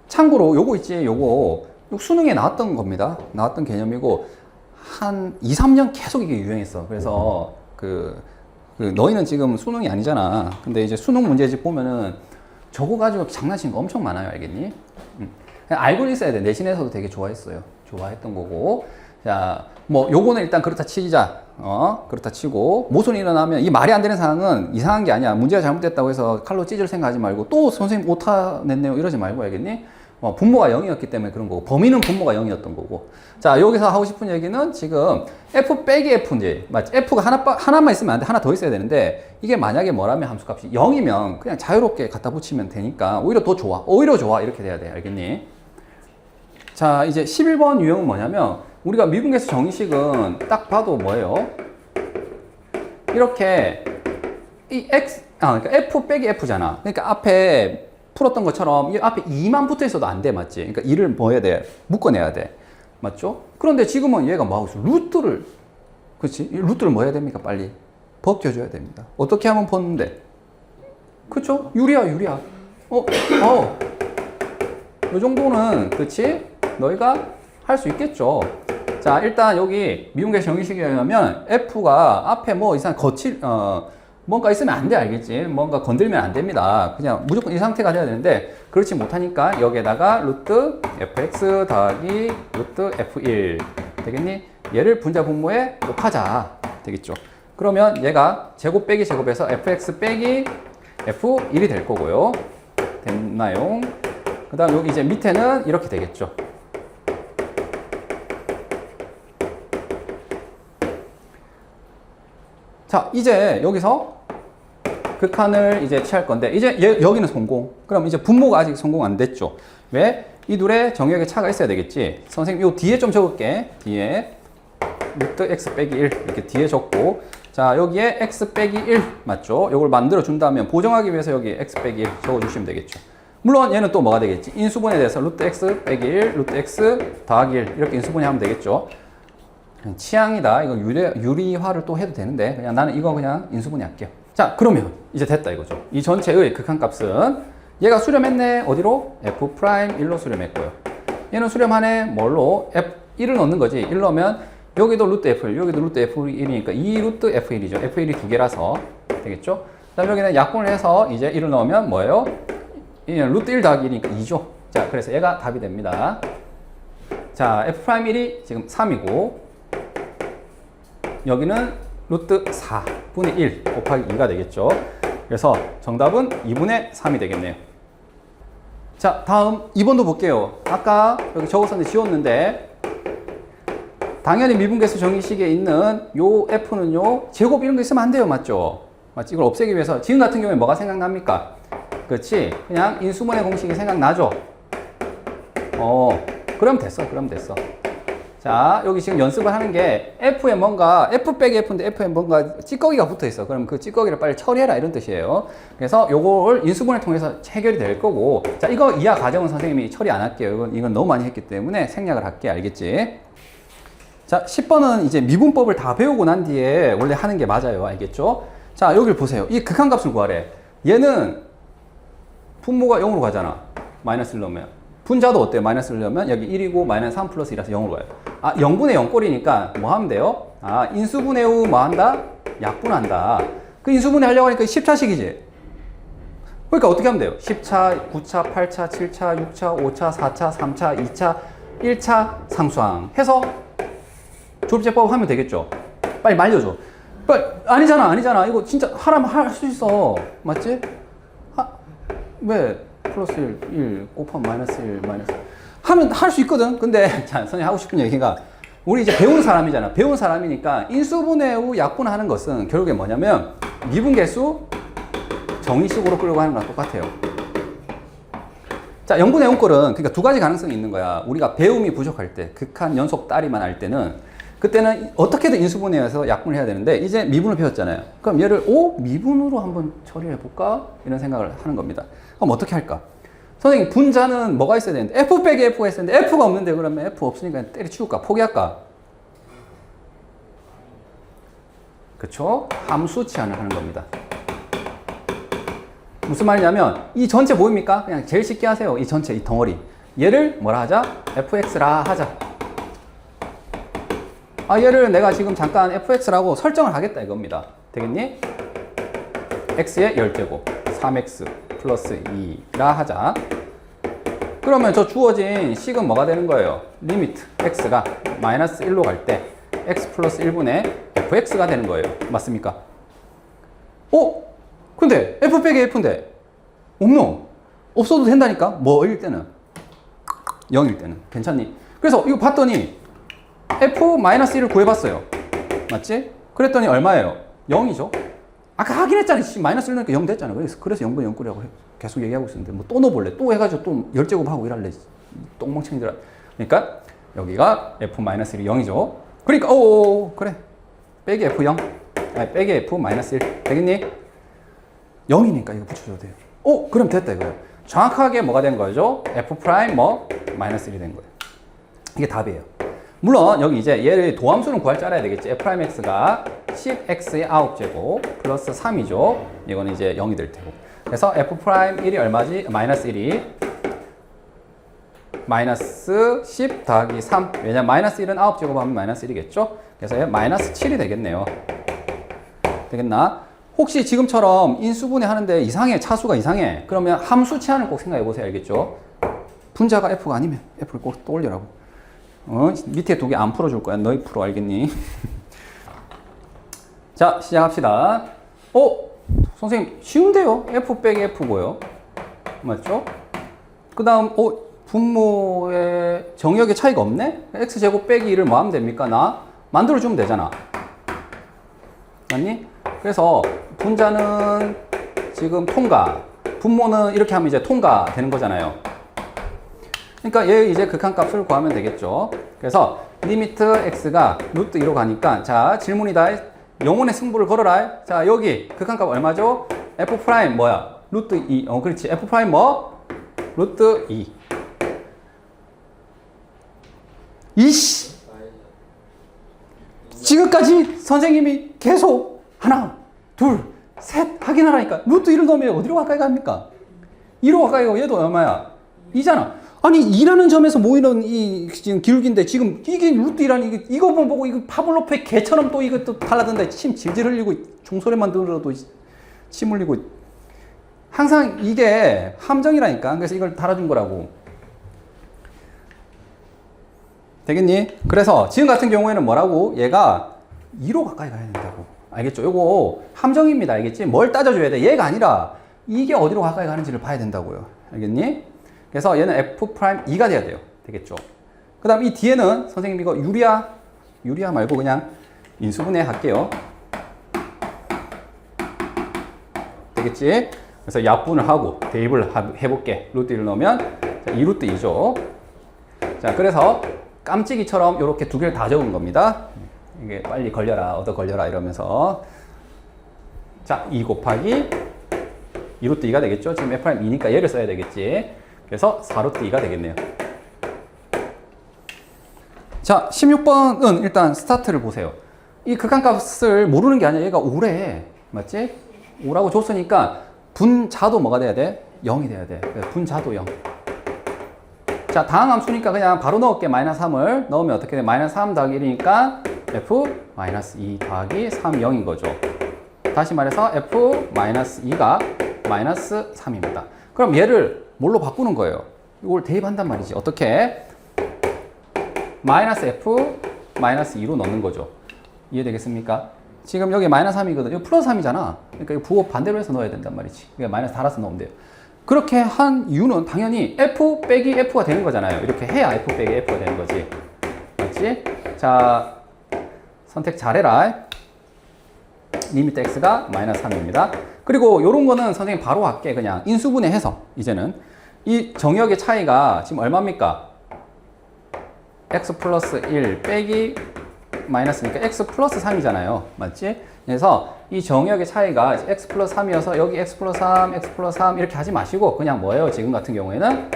참고로 요거 있지, 요거 수능에 나왔던 겁니다. 나왔던 개념이고 한 2, 3년 계속 이게 유행했어. 그래서 너희는 지금 수능이 아니잖아. 근데 이제 수능 문제집 보면은 저거 가지고 장난치는 거 엄청 많아요. 알겠니? 그냥 알고는 있어야 돼. 내신에서도 되게 좋아했어요. 좋아했던 거고. 자, 뭐 요거는 일단 그렇다 치자. 그렇다 치고 모순이 일어나면 이 말이 안 되는 상황은 이상한 게 아니야. 문제가 잘못됐다고 해서 칼로 찢을 생각하지 말고 또 선생님 오타 냈네요 이러지 말고 알겠니? 분모가 0이었기 때문에 그런 거고 범위는 분모가 0이었던 거고. 자, 여기서 하고 싶은 얘기는 지금 F 빼기 F인지 맞지? F가 하나만 있으면 안 돼. 하나 더 있어야 되는데 이게 만약에 뭐라면 함수값이 0이면 그냥 자유롭게 갖다 붙이면 되니까 오히려 더 좋아. 오히려 좋아. 이렇게 돼야 돼. 알겠니? 자, 이제 11번 유형은 뭐냐면 우리가 미분계수 정의식은 딱 봐도 뭐예요? 이렇게 이 그러니까 F 빼기 F잖아. 그러니까 앞에 풀었던 것처럼 이 앞에 2만 붙어 있어도 안 돼. 맞지? 그러니까 2를 뭐 해야 돼? 묶어내야 돼. 맞죠? 그런데 지금은 얘가 뭐 하고 있어? 루트를, 그렇지? 루트를 뭐 해야 됩니까? 빨리 벗겨줘야 됩니다. 어떻게 하면 벗는데? 그쵸? 유리야. 이 정도는, 그렇지? 너희가 할 수 있겠죠. 자, 일단 여기 미분계수 정의식에 의하면 F가 앞에 뭐 이상 뭔가 있으면 안 돼. 알겠지? 뭔가 건들면 안 됩니다. 그냥 무조건 이 상태가 돼야 되는데 그렇지 못하니까 여기에다가 루트 fx 더하기 루트 f1 되겠니? 얘를 분자 분모에 곱하자. 되겠죠? 그러면 얘가 제곱 빼기 제곱에서 fx 빼기 f1이 될 거고요. 됐나요? 그 다음 여기 이제 밑에는 이렇게 되겠죠. 자, 이제 여기서 극한을 이제 취할 건데, 이제 여기는 성공. 그럼 이제 분모가 아직 성공 안 됐죠. 왜? 이 둘의 정역의 차가 있어야 되겠지. 선생님, 요 뒤에 좀 적을게. 뒤에. 루트 x 빼기 1. 이렇게 뒤에 적고. 자, 여기에 x 빼기 1. 맞죠? 요걸 만들어 준다면, 보정하기 위해서 여기 x 빼기 1 적어주시면 되겠죠. 물론 얘는 또 뭐가 되겠지? 인수분해 돼서 루트 x 빼기 1, 루트 x 더하기 1. 이렇게 인수분해 하면 되겠죠. 취향이다. 이거 유리화를 또 해도 되는데, 그냥 나는 이거 그냥 인수분해 할게요. 자, 그러면 이제 됐다 이거죠. 이 전체의 극한값은 얘가 수렴했네. 어디로? F'1로 수렴했고요. 얘는 수렴하네. 뭘로? F1을 넣는 거지. 1 넣으면 여기도 루트 F1, 여기도 루트 F1이니까 2 루트 F1이죠. F1이 두 개라서 되겠죠? 그 다음에 여기는 약분을 해서 이제 1을 넣으면 뭐예요? 얘는 루트 1 더하기 1이니까 2죠. 자, 그래서 얘가 답이 됩니다. 자, F'1이 지금 3이고 여기는 루트 4분의 1 곱하기 2가 되겠죠. 그래서 정답은 2분의 3이 되겠네요. 자, 다음 2번도 볼게요. 아까 여기 적었었는데 지웠는데 당연히 미분계수 정의식에 있는 요 F는요 제곱 이런 거 있으면 안 돼요. 맞죠? 맞지? 이걸 없애기 위해서 지금 같은 경우에 뭐가 생각납니까? 그렇지? 그냥 인수분해 공식이 생각나죠? 그럼 됐어. 그럼 됐어. 자, 여기 지금 연습을 하는 게 F에 뭔가 F 빼기 F인데 F에 뭔가 찌꺼기가 붙어 있어. 그럼 그 찌꺼기를 빨리 처리해라 이런 뜻이에요. 그래서 요걸 인수분해 통해서 해결이 될 거고, 자, 이거 이하 과정은 선생님이 처리 안 할게요. 이건 너무 많이 했기 때문에 생략을 할게. 알겠지? 자, 10번은 이제 미분법을 다 배우고 난 뒤에 원래 하는 게 맞아요. 알겠죠? 자, 여기를 보세요. 이 극한값을 구하래. 얘는 분모가 0으로 가잖아. 마이너스 1 넣으면. 분자도 어때요? 마이너스 1 넣으면 여기 1이고 마이너스 3 플러스 1이라서 0으로 가요. 아, 0분의 0꼴이니까 뭐 하면 돼요? 아, 인수분해 후 뭐 한다? 약분한다. 그 인수분해 하려고 하니까 10차식이지. 그러니까 어떻게 하면 돼요? 10차, 9차, 8차, 7차, 6차, 5차, 4차, 3차, 2차, 1차 상수항 해서 조립제법 하면 되겠죠. 빨리 말려줘. 빨리. 아니잖아. 이거 진짜 하라면 할 수 있어. 맞지? 왜? 플러스 1 곱하면 마이너스 1 마이너스 하면 할 수 있거든. 근데 자, 선생님 하고 싶은 얘기가 우리 이제 배운 사람이잖아. 배운 사람이니까 인수분해 후 약분하는 것은 결국에 뭐냐면 미분계수 정의식으로 끌고 가는 거랑 똑같아요. 자, 0분의 0꼴은 그러니까 두 가지 가능성이 있는 거야. 우리가 배움이 부족할 때, 극한 연속 따리만 할 때는 그때는 어떻게든 인수분해해서 약분을 해야 되는데 이제 미분을 배웠잖아요. 그럼 얘를 미분으로 한번 처리해 볼까? 이런 생각을 하는 겁니다. 그럼 어떻게 할까? 선생님, 분자는 뭐가 있어야 되는데 F 빼기 F가 있어야 되는데 F가 없는데 그러면 F 없으니까 때려치울까? 포기할까? 그쵸? 함수 치환을 하는 겁니다. 무슨 말이냐면 이 전체 보입니까? 그냥 제일 쉽게 하세요. 이 전체, 이 덩어리. 얘를 뭐라 하자? fx라 하자. 아, 얘를 내가 지금 잠깐 fx라고 설정을 하겠다 이겁니다. 되겠니? x의 10제곱 3x 플러스 2라 하자. 그러면 저 주어진 식은 뭐가 되는 거예요? 리미트 x가 마이너스 1로 갈 때 x 플러스 1분의 fx가 되는 거예요. 맞습니까? 근데 f 빼기 f인데 없노? 없어도 된다니까? 뭐일 때는? 0일 때는. 괜찮니? 그래서 이거 봤더니 f-1을 구해봤어요. 맞지? 그랬더니 얼마예요? 0이죠? 아까 하긴 했잖아. 마이너스 1 넣으니까 0 됐잖아. 그래서 0분의 0꼴이라고 계속 얘기하고 있었는데 뭐 또 넣어볼래? 또 해가지고 또 10제곱하고 일할래? 똥멍청이들아. 그러니까 여기가 f-1이 0이죠. 그러니까 그래. 빼기 f0. 아니, 빼기 f-1 되겠니? 0이니까 이거 붙여줘도 돼요. 그럼 됐다 이거예요. 정확하게 뭐가 된 거죠? f' 마이너스 1이 된 거예요. 이게 답이에요. 물론 여기 이제 얘를 도함수는 구할 줄 알아야 되겠지. f'x가 10x의 9제곱 플러스 3이죠. 이거는 이제 0이 될 테고. 그래서 f'1이 얼마지? 마이너스 1이 마이너스 10 더하기 3. 왜냐면 마이너스 1은 9제곱 하면 마이너스 1이겠죠? 그래서 얘 마이너스 7이 되겠네요. 되겠나? 혹시 지금처럼 인수분해 하는데 이상해, 차수가 이상해. 그러면 함수 치환을 꼭 생각해 보세요. 알겠죠? 분자가 f가 아니면 f를 꼭 떠올리라고. 밑에 두 개 안 풀어줄 거야. 너희 풀어. 알겠니? 자, 시작합시다. 선생님, 쉬운데요? f 빼기 f고요. 맞죠? 그 다음, 분모의 정역의 차이가 없네? x제곱 빼기 1을 뭐 하면 됩니까? 나 만들어주면 되잖아. 맞니? 그래서 분자는 지금 통과, 분모는 이렇게 하면 이제 통과되는 거잖아요. 그러니까 얘 이제 극한값을 구하면 되겠죠. 그래서 리미트 x가 루트 2로 가니까 자, 질문이다. 영혼의 승부를 걸어라. 자, 여기 극한값 얼마죠? f 프라임 뭐야? 루트 2. 그렇지. f 프라임 뭐? 루트 2. 이씨. 지금까지 선생님이 계속 하나, 둘, 셋 확인하라니까. 루트 1을 넣으면 어디로 가까이 갑니까? 2로 가까이 가고 얘도 얼마야? 2잖아. 아니 2라는 점에서 모이는 이 지금 기울기인데 지금 이게 루트 2라니 이거만 보고 이거 파블로프의 개처럼 또 이거 또 달라든다. 침 질질 흘리고 종소리만 들어도 침 흘리고 항상 이게 함정이라니까. 그래서 이걸 달아준 거라고. 되겠니? 그래서 지금 같은 경우에는 뭐라고? 얘가 2로 가까이 가야 된다고. 알겠죠? 요거 함정입니다. 알겠지? 뭘 따져줘야 돼? 얘가 아니라 이게 어디로 가까이 가는지를 봐야 된다고요. 알겠니? 그래서 얘는 F'2가 돼야 돼요. 되겠죠? 그 다음 이 뒤에는 선생님 이거 유리아 말고 그냥 인수분해 할게요. 되겠지? 그래서 약분을 하고 대입을 해볼게. 루트 1을 넣으면 자, 2루트 2죠. 자, 그래서 깜찍이처럼 이렇게 두 개를 다 적은 겁니다. 이게 빨리 걸려라, 얻어 걸려라 이러면서 자, 2 곱하기 2루트 2가 되겠죠? 지금 F'2니까 얘를 써야 되겠지? 그래서 4루트 2가 되겠네요. 자, 16번은 일단 스타트를 보세요. 이 극한값을 모르는 게 아니라 얘가 5래. 맞지? 5라고 줬으니까 분자도 뭐가 돼야 돼? 0이 돼야 돼. 분자도 0. 자, 다항 함수니까 그냥 바로 넣을게. 마이너스 3을 넣으면 어떻게 돼? 마이너스 3 더하기 1이니까 F 마이너스 2 더하기 3, 0인 거죠. 다시 말해서 F 마이너스 2가 마이너스 3입니다. 그럼 얘를 뭘로 바꾸는 거예요? 이걸 대입한단 말이지. 어떻게? 마이너스 F 마이너스 2로 넣는 거죠. 이해되겠습니까? 지금 여기 마이너스 3이거든. 이거 플러스 3이잖아. 그러니까 이거 부호 반대로 해서 넣어야 된단 말이지. 그러니까 마이너스 달아서 넣으면 돼요. 그렇게 한 이유는 당연히 F 빼기 F가 되는 거잖아요. 이렇게 해야 F 빼기 F가 되는 거지. 맞지? 자, 선택 잘해라. 리미트 X가 마이너스 3입니다. 그리고 요런 거는 선생님 바로 할게. 그냥 인수분해해서 이제는 이 정역의 차이가 지금 얼마입니까? X 플러스 1 빼기 마이너스니까 X 플러스 3이잖아요. 맞지? 그래서 이 정역의 차이가 X 플러스 3이어서 여기 X 플러스 3, X 플러스 3 이렇게 하지 마시고 그냥 뭐예요? 지금 같은 경우에는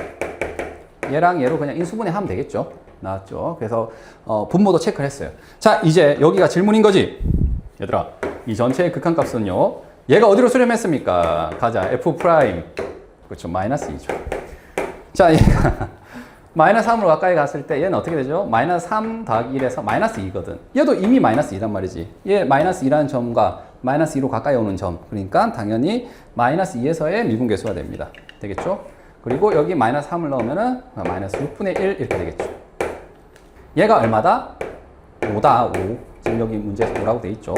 얘랑 얘로 그냥 인수분해 하면 되겠죠. 나왔죠? 그래서 분모도 체크를 했어요. 자, 이제 여기가 질문인 거지. 얘들아, 이 전체의 극한값은요. 얘가 어디로 수렴했습니까? 가자. F 프라임. 그렇죠. 마이너스 2죠. 자, 얘가 마이너스 3으로 가까이 갔을 때 얘는 어떻게 되죠? 마이너스 3 더하기 1에서 마이너스 2거든. 얘도 이미 마이너스 2란 말이지. 얘 마이너스 2라는 점과 마이너스 2로 가까이 오는 점. 그러니까 당연히 마이너스 2에서의 미분계수가 됩니다. 되겠죠? 그리고 여기 마이너스 3을 넣으면은 마이너스 6분의 1 이렇게 되겠죠. 얘가 얼마다? 5다. 5. 지금 여기 문제에서 5라고 돼 있죠.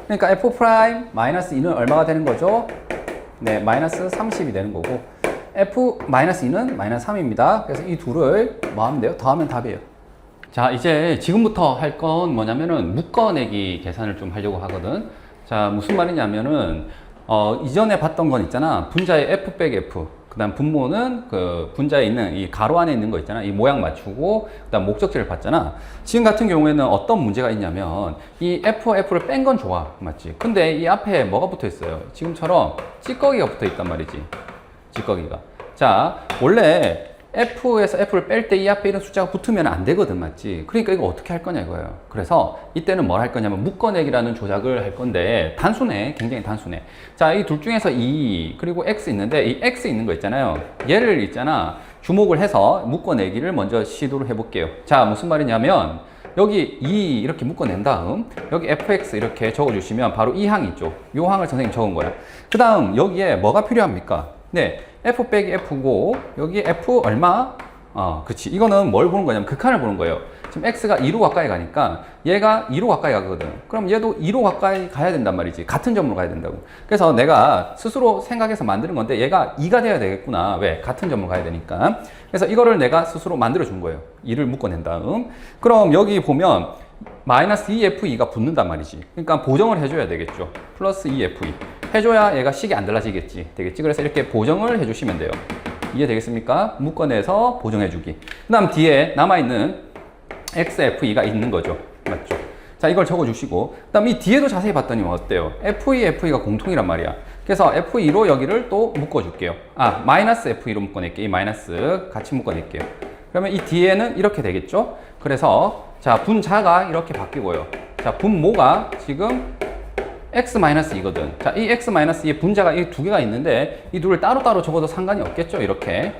그러니까 F 프라임 마이너스 2는 얼마가 되는 거죠? 네, 마이너스 30이 되는 거고 F 마이너스 2는 마이너스 3입니다. 그래서 이 둘을 뭐 하면 돼요? 더하면 답이에요. 자, 이제 지금부터 할 건 뭐냐면은 묶어내기 계산을 좀 하려고 하거든. 자, 무슨 말이냐면은 이전에 봤던 건 있잖아. 분자의 F 빼기 F. 그 다음 분모는 그 분자에 있는 이 가로 안에 있는 거 있잖아. 이 모양 맞추고 그 다음 목적지를 봤잖아. 지금 같은 경우에는 어떤 문제가 있냐면 이 F를 뺀 건 좋아. 맞지? 근데 이 앞에 뭐가 붙어 있어요? 지금처럼 찌꺼기가 붙어 있단 말이지. 찌꺼기가. 자, 원래 F에서 F를 뺄 때 이 앞에 이런 숫자가 붙으면 안 되거든. 맞지? 그러니까 이거 어떻게 할 거냐 이거예요. 그래서 이때는 뭘 할 거냐면 묶어내기라는 조작을 할 건데 단순해. 굉장히 단순해. 자, 이 둘 중에서 2 그리고 X 있는데 이 X 있는 거 있잖아요. 얘를 있잖아. 주목을 해서 묶어내기를 먼저 시도를 해볼게요. 자, 무슨 말이냐면 여기 2 이렇게 묶어낸 다음 여기 fx 이렇게 적어주시면 바로 이 항 있죠. 이 항을 선생님 적은 거야. 그 다음 여기에 뭐가 필요합니까? 네, f 빼기 f고 여기 f 얼마? 그치. 이거는 뭘 보는 거냐면 극한을 보는 거예요. 지금 x가 2로 가까이 가니까 얘가 2로 가까이 가거든. 그럼 얘도 2로 가까이 가야 된단 말이지. 같은 점으로 가야 된다고. 그래서 내가 스스로 생각해서 만드는 건데 얘가 2가 돼야 되겠구나. 왜? 같은 점으로 가야 되니까. 그래서 이거를 내가 스스로 만들어 준 거예요. 2를 묶어낸 다음. 그럼 여기 보면 마이너스 2fe2가 붙는단 말이지. 그러니까 보정을 해줘야 되겠죠. 플러스 2fe. 해줘야 얘가 식이 안 달라지겠지. 되겠지. 그래서 이렇게 보정을 해주시면 돼요. 이해되겠습니까? 묶어내서 보정해주기. 그 다음 뒤에 남아있는 xfe2가 있는 거죠. 맞죠? 자, 이걸 적어주시고 그 다음 이 뒤에도 자세히 봤더니 어때요? fe, fe가 공통이란 말이야. 그래서 fe2로 여기를 또 묶어줄게요. 마이너스 fe2로 묶어낼게요. 이 마이너스 같이 묶어낼게요. 그러면 이 뒤에는 이렇게 되겠죠? 그래서 자, 분자가 이렇게 바뀌고요. 자, 분모가 지금 x-2거든. 자, 이 x-2의 분자가 이 두 개가 있는데 이 둘을 따로따로 적어도 상관이 없겠죠. 이렇게.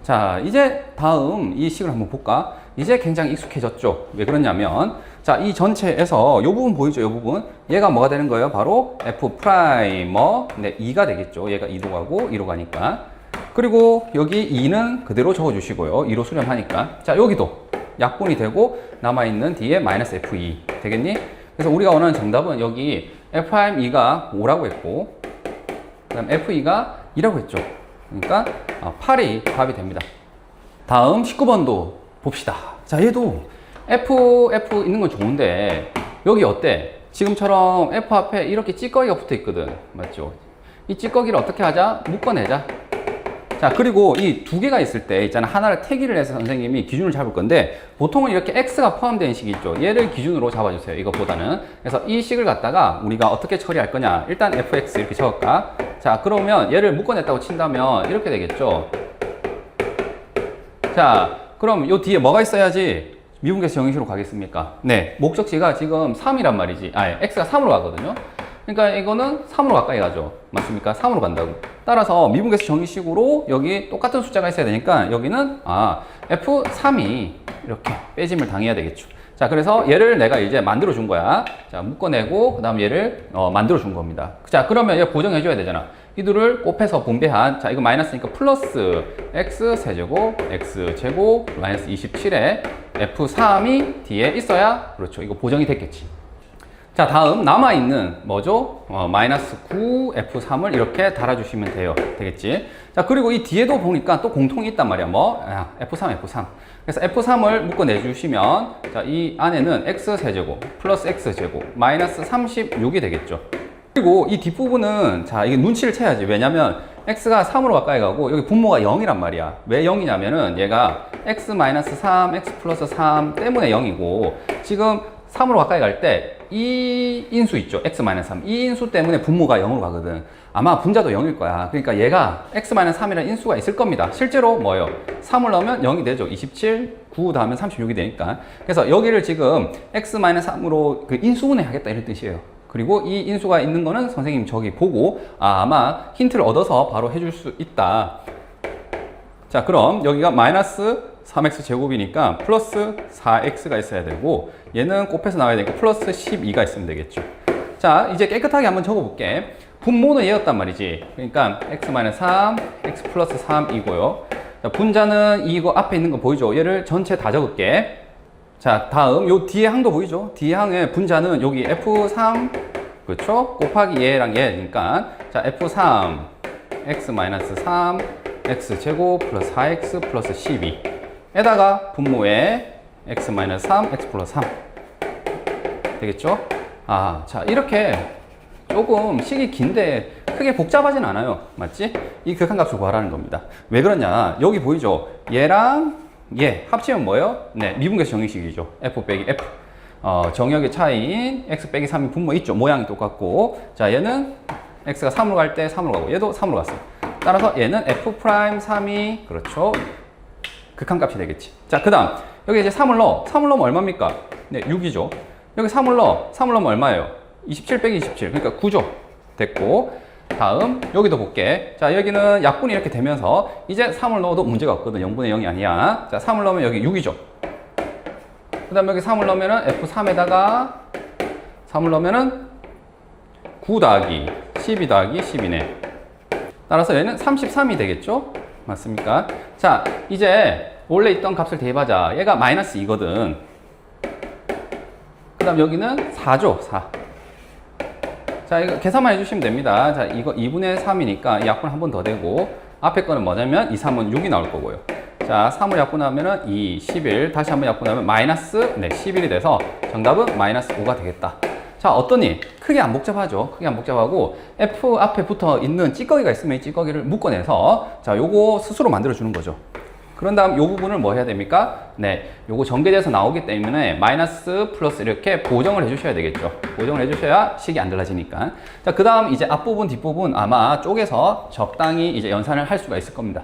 자, 이제 다음 이 식을 한번 볼까? 이제 굉장히 익숙해졌죠. 왜 그러냐면, 자, 이 전체에서 이 부분 보이죠? 이 부분. 얘가 뭐가 되는 거예요? 바로 F 프라이머, 네, 2가 되겠죠. 얘가 2로 가고 2로 가니까. 그리고 여기 2는 그대로 적어주시고요. 2로 수렴하니까. 자, 여기도 약분이 되고 남아있는 뒤에 마이너스 F2 되겠니? 그래서 우리가 원하는 정답은 여기 F'2가 5라고 했고, 그 다음 F2가 2라고 했죠. 그러니까 8이 답이 됩니다. 다음 19번도 봅시다. 자, 얘도 F 있는 건 좋은데 여기 어때? 지금처럼 F 앞에 이렇게 찌꺼기가 붙어 있거든. 맞죠? 이 찌꺼기를 어떻게 하자? 묶어내자. 자, 그리고 이 두 개가 있을 때 있잖아. 하나를 태기를 해서 선생님이 기준을 잡을 건데 보통은 이렇게 X가 포함된 식이 있죠. 얘를 기준으로 잡아주세요. 이것보다는. 그래서 이 식을 갖다가 우리가 어떻게 처리할 거냐. 일단 fx 이렇게 적을까? 자, 그러면 얘를 묶어냈다고 친다면 이렇게 되겠죠. 자, 그럼 요 뒤에 뭐가 있어야지 미분계수 정의식으로 가겠습니까? 네, 목적지가 지금 3이란 말이지. x가 3으로 가거든요. 그러니까 이거는 3으로 가까이 가죠. 맞습니까? 3으로 간다고. 따라서 미분계수 정의식으로 여기 똑같은 숫자가 있어야 되니까 여기는 F3이 이렇게 빼짐을 당해야 되겠죠. 자, 그래서 얘를 내가 이제 만들어 준 거야. 자, 묶어내고 그 다음 얘를 만들어 준 겁니다. 자, 그러면 얘 고정해 줘야 되잖아. 이 둘을 곱해서 분배한, 자, 이거 마이너스니까 플러스 x 세제곱 x 제곱 마이너스 27에 F3이 뒤에 있어야, 그렇죠, 이거 보정이 됐겠지. 자, 다음 남아있는 뭐죠? 마이너스 9 F3을 이렇게 달아주시면 돼요. 되겠지? 자, 그리고 이 뒤에도 보니까 또 공통이 있단 말이야. F3. 그래서 F3을 묶어내주시면, 자, 이 안에는 X세제곱 플러스 X제곱 마이너스 36이 되겠죠. 그리고 이 뒷부분은, 자, 이게 눈치를 채야지. 왜냐면 X가 3으로 가까이 가고 여기 분모가 0이란 말이야. 왜 0이냐면은 얘가 X-3, X 플러스 3 때문에 0이고 지금 3으로 가까이 갈 때 이 인수 있죠. X-3. 이 인수 때문에 분모가 0으로 가거든. 아마 분자도 0일 거야. 그러니까 얘가 X-3이라는 인수가 있을 겁니다. 실제로 뭐예요? 3을 넣으면 0이 되죠. 27, 9 다음에 36이 되니까. 그래서 여기를 지금 X-3으로 그 인수분해 하겠다 이런 뜻이에요. 그리고 이 인수가 있는 거는 선생님 저기 보고 아마 힌트를 얻어서 바로 해줄 수 있다. 자, 그럼 여기가 마이너스 3x 제곱이니까 플러스 4x가 있어야 되고 얘는 곱해서 나와야 되니까 플러스 12가 있으면 되겠죠. 자, 이제 깨끗하게 한번 적어볼게. 분모는 얘였단 말이지. 그러니까 x-3, x 플러스 3이고요. 자, 분자는 이거 앞에 있는 거 보이죠? 얘를 전체 다 적을게. 자, 다음 요 뒤에 항도 보이죠? 뒤에 항의 분자는 여기 F3, 그렇죠? 곱하기 얘랑 얘니까, 자, F3 x-3 x제곱 플러스 4x 플러스 12 에다가 분모에 x-3 x 플러스 3 되겠죠? 자, 이렇게 조금 식이 긴데 크게 복잡하진 않아요. 맞지? 이 극한값을 구하라는 겁니다. 왜 그러냐? 여기 보이죠? 얘랑 얘 합치면 뭐예요? 네, 미분계수 정의식이죠. f 빼기 f. 정역의 차이인 x 빼기 3이 분모 있죠. 모양이 똑같고. 자, 얘는 x가 3으로 갈 때 3으로 가고 얘도 3으로 갔어요. 따라서 얘는 f'3이 그렇죠. 극한값이 되겠지. 자, 그 다음 여기 이제 3을 넣어. 3을 넣으면 얼마입니까? 네, 6이죠. 여기 3을 넣어. 3을 넣으면 얼마예요? 27 빼기 27. 그러니까 9죠. 됐고. 다음 여기도 볼게. 자, 여기는 약분이 이렇게 되면서 이제 3을 넣어도 문제가 없거든. 0분의 0이 아니야. 자, 3을 넣으면 여기 6이죠. 그 다음 여기 3을 넣으면은 F3에다가 3을 넣으면은 9 더하기 12 더하기 10이네. 따라서 얘는 33이 되겠죠? 맞습니까? 자, 이제 원래 있던 값을 대입하자. 얘가 마이너스 2거든. 그 다음 여기는 4죠. 4. 자, 이거 계산만 해주시면 됩니다. 자, 이거 2분의 3이니까 약분 한 번 더 되고 앞에 거는 뭐냐면 2, 3은 6이 나올 거고요. 자, 3을 약분하면은 2, 11 다시 한번 약분하면 마이너스 11이 돼서 정답은 마이너스 5가 되겠다. 자, 어떠니? 크게 안 복잡하죠. 크게 안 복잡하고 F 앞에 붙어 있는 찌꺼기가 있으면 이 찌꺼기를 묶어내서 자, 요거 스스로 만들어 주는 거죠. 그런 다음 요 부분을 뭐 해야 됩니까? 네, 요거 전개돼서 나오기 때문에 마이너스 플러스 이렇게 보정을 해주셔야 되겠죠. 보정을 해주셔야 식이 안 달라지니까. 자, 그 다음 이제 앞부분 뒷부분 아마 쪼개서 적당히 이제 연산을 할 수가 있을 겁니다.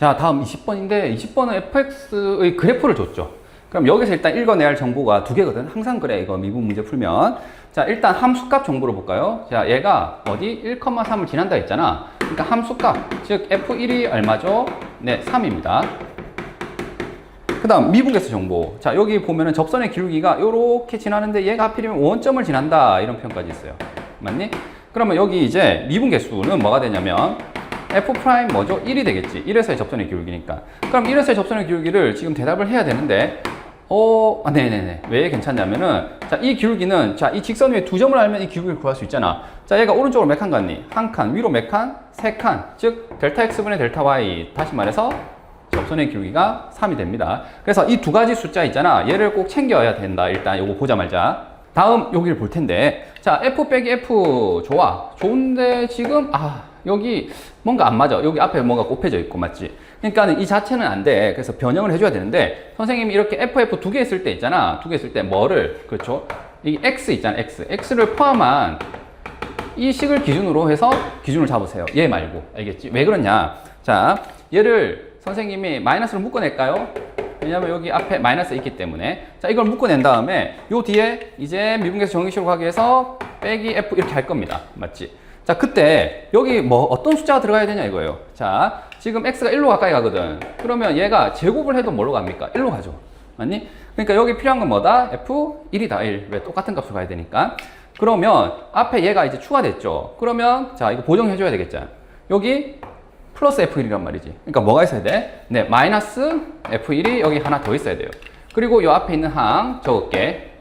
자, 다음 20번인데 20번은 fx의 그래프를 줬죠. 그럼 여기서 일단 읽어내야 할 정보가 두 개거든. 항상 그래, 이거 미분 문제 풀면. 자, 일단 함수값 정보를 볼까요? 자, 얘가 어디 1,3을 지난다 했잖아. 그러니까 함수값, 즉 f1이 얼마죠? 네, 3입니다. 그 다음 미분계수 정보. 자, 여기 보면은 접선의 기울기가 이렇게 지나는데 얘가 하필이면 원점을 지난다, 이런 표현까지 있어요. 맞니? 그러면 여기 이제 미분계수는 뭐가 되냐면 f 프라임 뭐죠? 1이 되겠지. 1에서의 접선의 기울기니까. 그럼 1에서의 접선의 기울기를 지금 대답을 해야 되는데 네네네. 왜 괜찮냐면은, 자, 이 기울기는, 자, 이 직선 위에 두 점을 알면 이 기울기를 구할 수 있잖아. 자, 얘가 오른쪽으로 몇 칸 갔니? 한 칸, 위로 몇 칸? 세 칸. 즉, 델타 x분의 델타 y. 다시 말해서, 접선의 기울기가 3이 됩니다. 그래서 이 두 가지 숫자 있잖아. 얘를 꼭 챙겨야 된다. 일단 요거 보자 말자. 다음, 여기를 볼 텐데. 자, f 빼기 f. 좋아. 좋은데, 지금, 여기 뭔가 안 맞아. 여기 앞에 뭔가 곱해져 있고, 맞지? 그러니까 이 자체는 안 돼. 그래서 변형을 해줘야 되는데, 선생님이 이렇게 FF 두 개 있을 때 있잖아. 두 개 있을 때 뭐를, 그렇죠? 이 X 있잖아, X. X를 포함한 이 식을 기준으로 해서 기준을 잡으세요. 얘 말고. 알겠지? 왜 그러냐? 자, 얘를 선생님이 마이너스로 묶어낼까요? 왜냐면 여기 앞에 마이너스 있기 때문에. 자, 이걸 묶어낸 다음에 요 뒤에 이제 미분계수 정의식으로 가기 위해서 빼기 F 이렇게 할 겁니다. 맞지? 자, 그때 여기 뭐 어떤 숫자가 들어가야 되냐 이거예요. 자, 지금 x가 1로 가까이 가거든. 그러면 얘가 제곱을 해도 뭘로 갑니까? 1로 가죠. 맞니? 그러니까 여기 필요한 건 뭐다? f1이다. 1. 왜? 똑같은 값으로 가야 되니까. 그러면 앞에 얘가 이제 추가됐죠. 그러면 자, 이거 보정해줘야 되겠죠. 여기 플러스 f1이란 말이지. 그러니까 뭐가 있어야 돼? 네, 마이너스 f1이 여기 하나 더 있어야 돼요. 그리고 이 앞에 있는 항 적을게.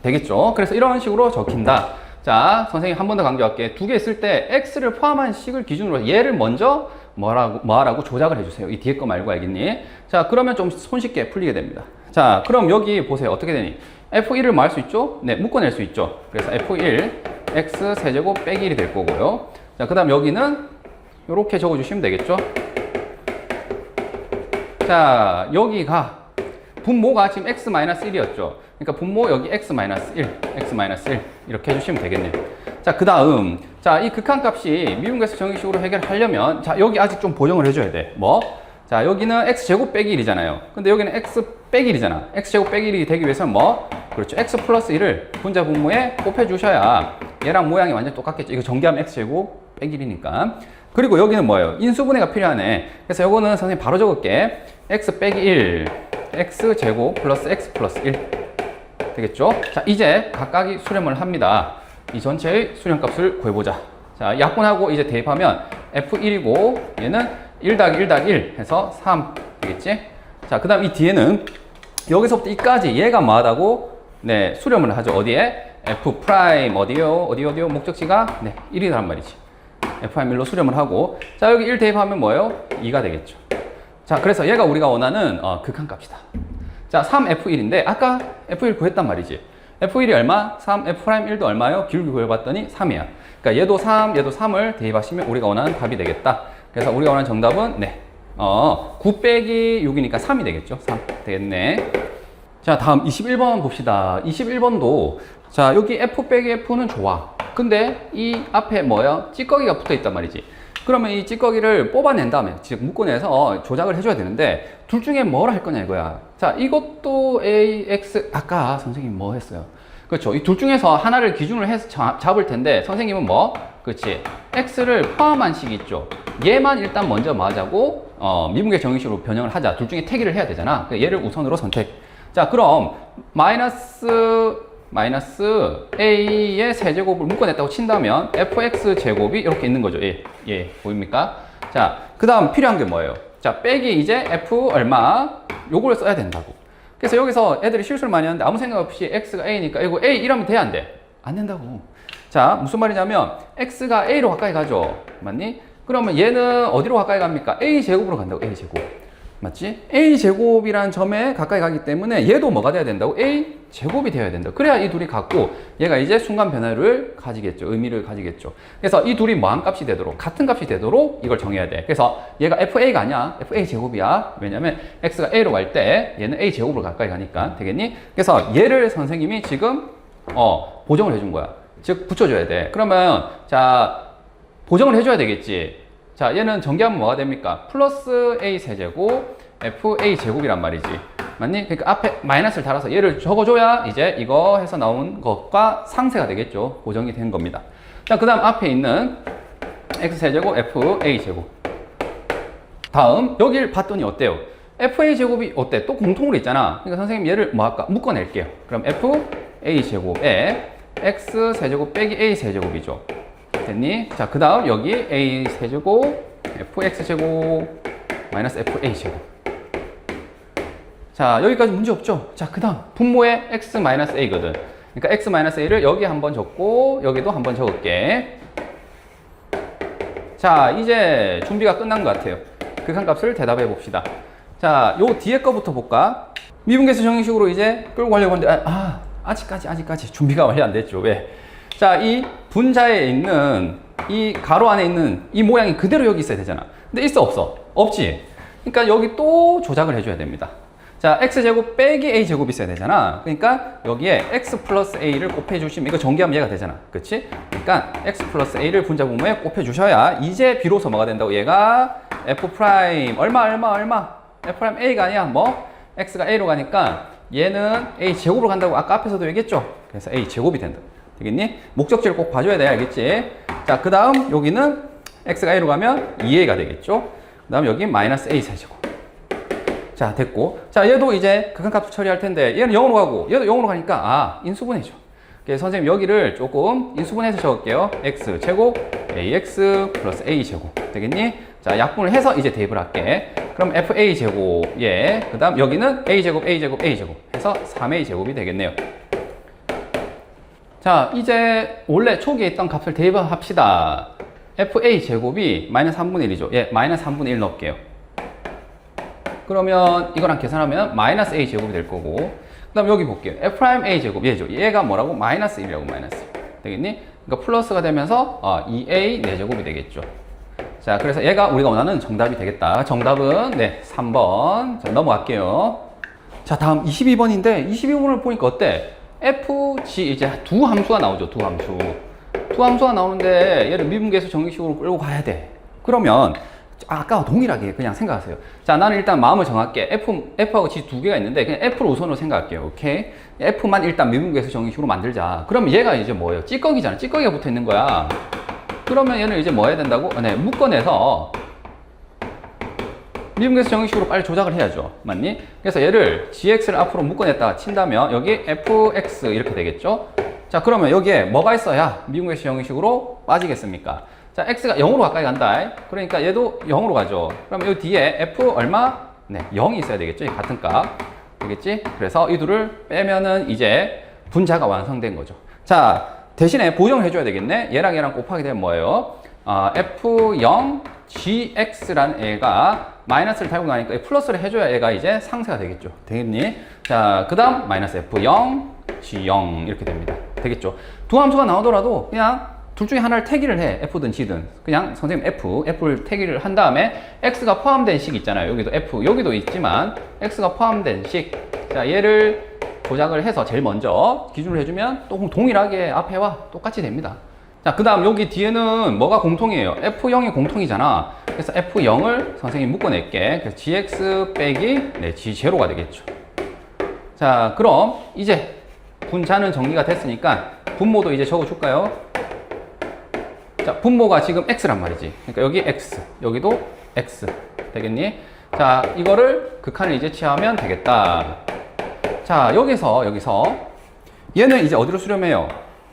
되겠죠? 그래서 이런 식으로 적힌다. 자, 선생님 한 번 더 강조할게. 두 개 있을 때 x를 포함한 식을 기준으로 얘를 먼저 뭐하라고 조작을 해주세요. 이 뒤에 거 말고, 알겠니? 자, 그러면 좀 손쉽게 풀리게 됩니다. 자, 그럼 여기 보세요. 어떻게 되니? f1을 뭐 할 수 있죠? 네, 묶어낼 수 있죠. 그래서 f1 x 세제곱 빼기 1이 될 거고요. 자, 그 다음 여기는 이렇게 적어주시면 되겠죠? 자, 여기가 분모가 지금 x-1이었죠. 그러니까 분모 여기 x-1, x-1 이렇게 해주시면 되겠네요. 자, 그 다음, 자, 이 극한값이 미분계수 정의식으로 해결하려면, 자, 여기 아직 좀 보정을 해줘야 돼. 뭐? 자, 여기는 x제곱 빼기 1이잖아요. 근데 여기는 x 빼기 1이잖아. x제곱 빼기 1이 되기 위해서는 뭐? 그렇죠. x 플러스 1을 분자 분모에 곱해주셔야 얘랑 모양이 완전 똑같겠죠. 이거 전개하면 x제곱 빼기 1이니까. 그리고 여기는 뭐예요? 인수분해가 필요하네. 그래서 요거는 선생님 바로 적을게. x 빼기 1, x제곱 플러스 x 플러스 1. 되겠죠? 자, 이제 각각이 수렴을 합니다. 이 전체의 수렴값을 구해보자. 자, 약분하고 이제 대입하면 f1이고 얘는 1 더하기 1 더하기 1 해서 3 되겠지? 자, 그 다음 이 뒤에는 여기서부터 이까지 얘가 뭐하다고? 네, 수렴을 하죠. 어디에? f 프라임 어디요? 어디요? 목적지가? 네, 1이란 말이지. f1로 수렴을 하고, 자, 여기 1 대입하면 뭐예요? 2가 되겠죠. 자, 그래서 얘가 우리가 원하는 극한값이다. 자, 3f1인데 아까 f1 구했단 말이지. f1이 얼마? 3, f'1도 얼마요? 기울기 구해봤더니 3이야. 그러니까 얘도 3, 얘도 3을 대입하시면 우리가 원하는 답이 되겠다. 그래서 우리가 원하는 정답은 9 빼기 6이니까 3이 되겠죠. 3 되겠네. 자, 다음 21번 봅시다. 21번도 자, 여기 f 빼기 f는 좋아. 근데 이 앞에 뭐야? 찌꺼기가 붙어 있단 말이지. 그러면 이 찌꺼기를 뽑아낸 다음에, 즉 묶어내서 조작을 해줘야 되는데 둘 중에 뭘 할 거냐 이거야. 자, 이것도 ax, 아까 선생님 뭐 했어요? 그렇죠. 이 둘 중에서 하나를 기준으로 해서 잡을 텐데 선생님은 뭐? 그렇지. x를 포함한 식이 있죠. 얘만 일단 먼저 뭐 하자고? 미분계 정의식으로 변형을 하자. 둘 중에 택일을 해야 되잖아. 얘를 우선으로 선택. 자, 그럼 마이너스 a의 세제곱을 묶어냈다고 친다면 fx 제곱이 이렇게 있는 거죠. 예, 보입니까? 자, 그 다음 필요한 게 뭐예요? 자, 빼기 이제 f 얼마? 요걸 써야 된다고. 그래서 여기서 애들이 실수를 많이 하는데 아무 생각 없이 x가 a니까 이거 a 이러면 돼, 안 돼? 안 된다고. 자, 무슨 말이냐면 x가 a로 가까이 가죠. 맞니? 그러면 얘는 어디로 가까이 갑니까? a 제곱으로 간다고. a 제곱. 맞지? a 제곱이라는 점에 가까이 가기 때문에 얘도 뭐가 돼야 된다고? a 제곱이 되어야 된다. 그래야 이 둘이 같고 얘가 이제 순간 변화를 가지겠죠. 의미를 가지겠죠. 그래서 이 둘이 뭐한 값이 되도록, 같은 값이 되도록 이걸 정해야 돼. 그래서 얘가 fa가 아니야. fa 제곱이야. 왜냐면 x가 a로 갈 때 얘는 a 제곱으로 가까이 가니까. 되겠니? 그래서 얘를 선생님이 지금 보정을 해준 거야. 즉 붙여줘야 돼. 그러면 자, 보정을 해줘야 되겠지. 자, 얘는 전개하면 뭐가 됩니까? 플러스 a 세제곱 fa 제곱이란 말이지. 맞니? 그러니까 앞에 마이너스를 달아서 얘를 적어줘야 이제 이거 해서 나온 것과 상쇄가 되겠죠. 고정이 된 겁니다. 자, 그 다음 앞에 있는 x세제곱 fa 제곱. 다음 여길 봤더니 어때요? fa 제곱이 어때? 또 공통으로 있잖아. 그러니까 선생님 얘를 뭐 할까? 묶어낼게요. 그럼 fa 제곱에 x 세제곱 빼기 a 세제곱이죠. 됐니? 자, 그 다음 여기 a 세제곱 fx 제곱 마이너스 fa 제곱. 자, 여기까지 문제 없죠? 자, 그 다음 분모에 x 마이너스 a거든. 그러니까 x 마이너스 a를 여기 한번 적고 여기도 한번 적을게. 자, 이제 준비가 끝난 것 같아요. 극한값을 대답해 봅시다. 자, 요 뒤에 거부터 볼까? 미분계수 정의식으로 이제 끌고 가려고 하는데 아직까지 준비가 완료 안 됐죠. 왜? 자, 이 분자에 있는 이 가로 안에 있는 이 모양이 그대로 여기 있어야 되잖아. 근데 있어 없어? 없지. 그러니까 여기 또 조작을 해줘야 됩니다. 자, x제곱 빼기 a제곱이 있어야 되잖아. 그러니까 여기에 x 플러스 a를 곱해주시면 이거 전개하면 얘가 되잖아. 그치? 그러니까 x 플러스 a를 분자 분모에 곱해주셔야 이제 비로소 뭐가 된다고? 얘가 f 프라임 얼마 f 프라임 a가 아니야. 뭐? x가 a로 가니까 얘는 a 제곱으로 간다고 아까 앞에서도 얘기했죠? 그래서 a 제곱이 된다. 되겠니? 목적지를 꼭 봐줘야 돼. 알겠지? 자, 그 다음 여기는 x가 a로 가면 2a가 되겠죠? 그 다음 여기 마이너스 a 세제곱. 자, 됐고. 자, 얘도 이제 극한값 처리할 텐데 얘는 0으로 가고 얘도 0으로 가니까 인수분해죠. 그래서 선생님 여기를 조금 인수분해해서 적을게요. x 제곱 ax 플러스 a 제곱. 되겠니? 자, 약분을 해서 이제 대입을 할게. 그럼 fa 제곱 그 다음 여기는 a 제곱 a 제곱 a 제곱 해서 3a 제곱이 되겠네요. 자, 이제 원래 초기에 있던 값을 대입합시다. fa 제곱이 마이너스 3분의 1이죠. 마이너스 3분의 1 넣을게요. 그러면 이거랑 계산하면 마이너스 a 제곱이 될 거고, 그 다음 여기 볼게요. f 프라임 a 제곱 얘죠. 얘가 뭐라고? 마이너스 1이라고. 마이너스 1. 되겠니? 그러니까 플러스가 되면서 2a 4제곱이 되겠죠. 자, 그래서 얘가 우리가 원하는 정답이 되겠다. 정답은 3번. 자, 넘어갈게요. 자, 다음 22번인데 22번을 보니까 어때? fg 이제 두 함수가 나오죠. 두 함수가 나오는데 얘를 미분계수 정의식으로 끌고 가야 돼. 그러면 아까와 동일하게 그냥 생각하세요. 자, 나는 일단 마음을 정할게. f하고 g 두 개가 있는데 그냥 f를 우선으로 생각할게요. 오케이? f만 일단 미분계수 정의식으로 만들자. 그럼 얘가 이제 뭐예요? 찌꺼기잖아. 찌꺼기가 붙어 있는 거야. 그러면 얘는 이제 뭐 해야 된다고? 묶어내서 미분계수 정의식으로 빨리 조작을 해야죠. 맞니? 그래서 얘를 gx를 앞으로 묶어냈다가 친다면 여기 fx 이렇게 되겠죠? 자, 그러면 여기에 뭐가 있어야 미분계수 정의식으로 빠지겠습니까? 자, x가 0으로 가까이 간다. 그러니까 얘도 0으로 가죠. 그럼 여기 뒤에 f 얼마? 0이 있어야 되겠죠? 같은 값. 되겠지? 그래서 이 둘을 빼면은 이제 분자가 완성된 거죠. 자, 대신에 보정을 해줘야 되겠네. 얘랑 얘랑 곱하게 되면 뭐예요? f0 gx라는 애가 마이너스를 달고 나니까 플러스를 해줘야 얘가 이제 상쇄가 되겠죠. 되겠니? 자, 그 다음 마이너스 f0 g0 이렇게 됩니다. 되겠죠? 두 함수가 나오더라도 그냥 둘 중에 하나를 태기를 해. f든 g든. 그냥 선생님 f를 태기를 한 다음에 x가 포함된 식 있잖아요. 여기도 f, 여기도 있지만 x가 포함된 식. 자, 얘를 조작을 해서 제일 먼저 기준을 해주면 또 동일하게 앞에와 똑같이 됩니다. 자, 그 다음 여기 뒤에는 뭐가 공통이에요? f0이 공통이잖아. 그래서 f0을 선생님이 묶어낼게. 그래서 gx 빼기 g0가 되겠죠. 자, 그럼 이제 분자는 정리가 됐으니까 분모도 이제 적어줄까요? 자, 분모가 지금 x란 말이지. 그러니까 여기 x, 여기도 x 되겠니? 자, 이거를 극한을 이제 취하면 되겠다. 자, 여기서 얘는 이제 어디로 수렴해요?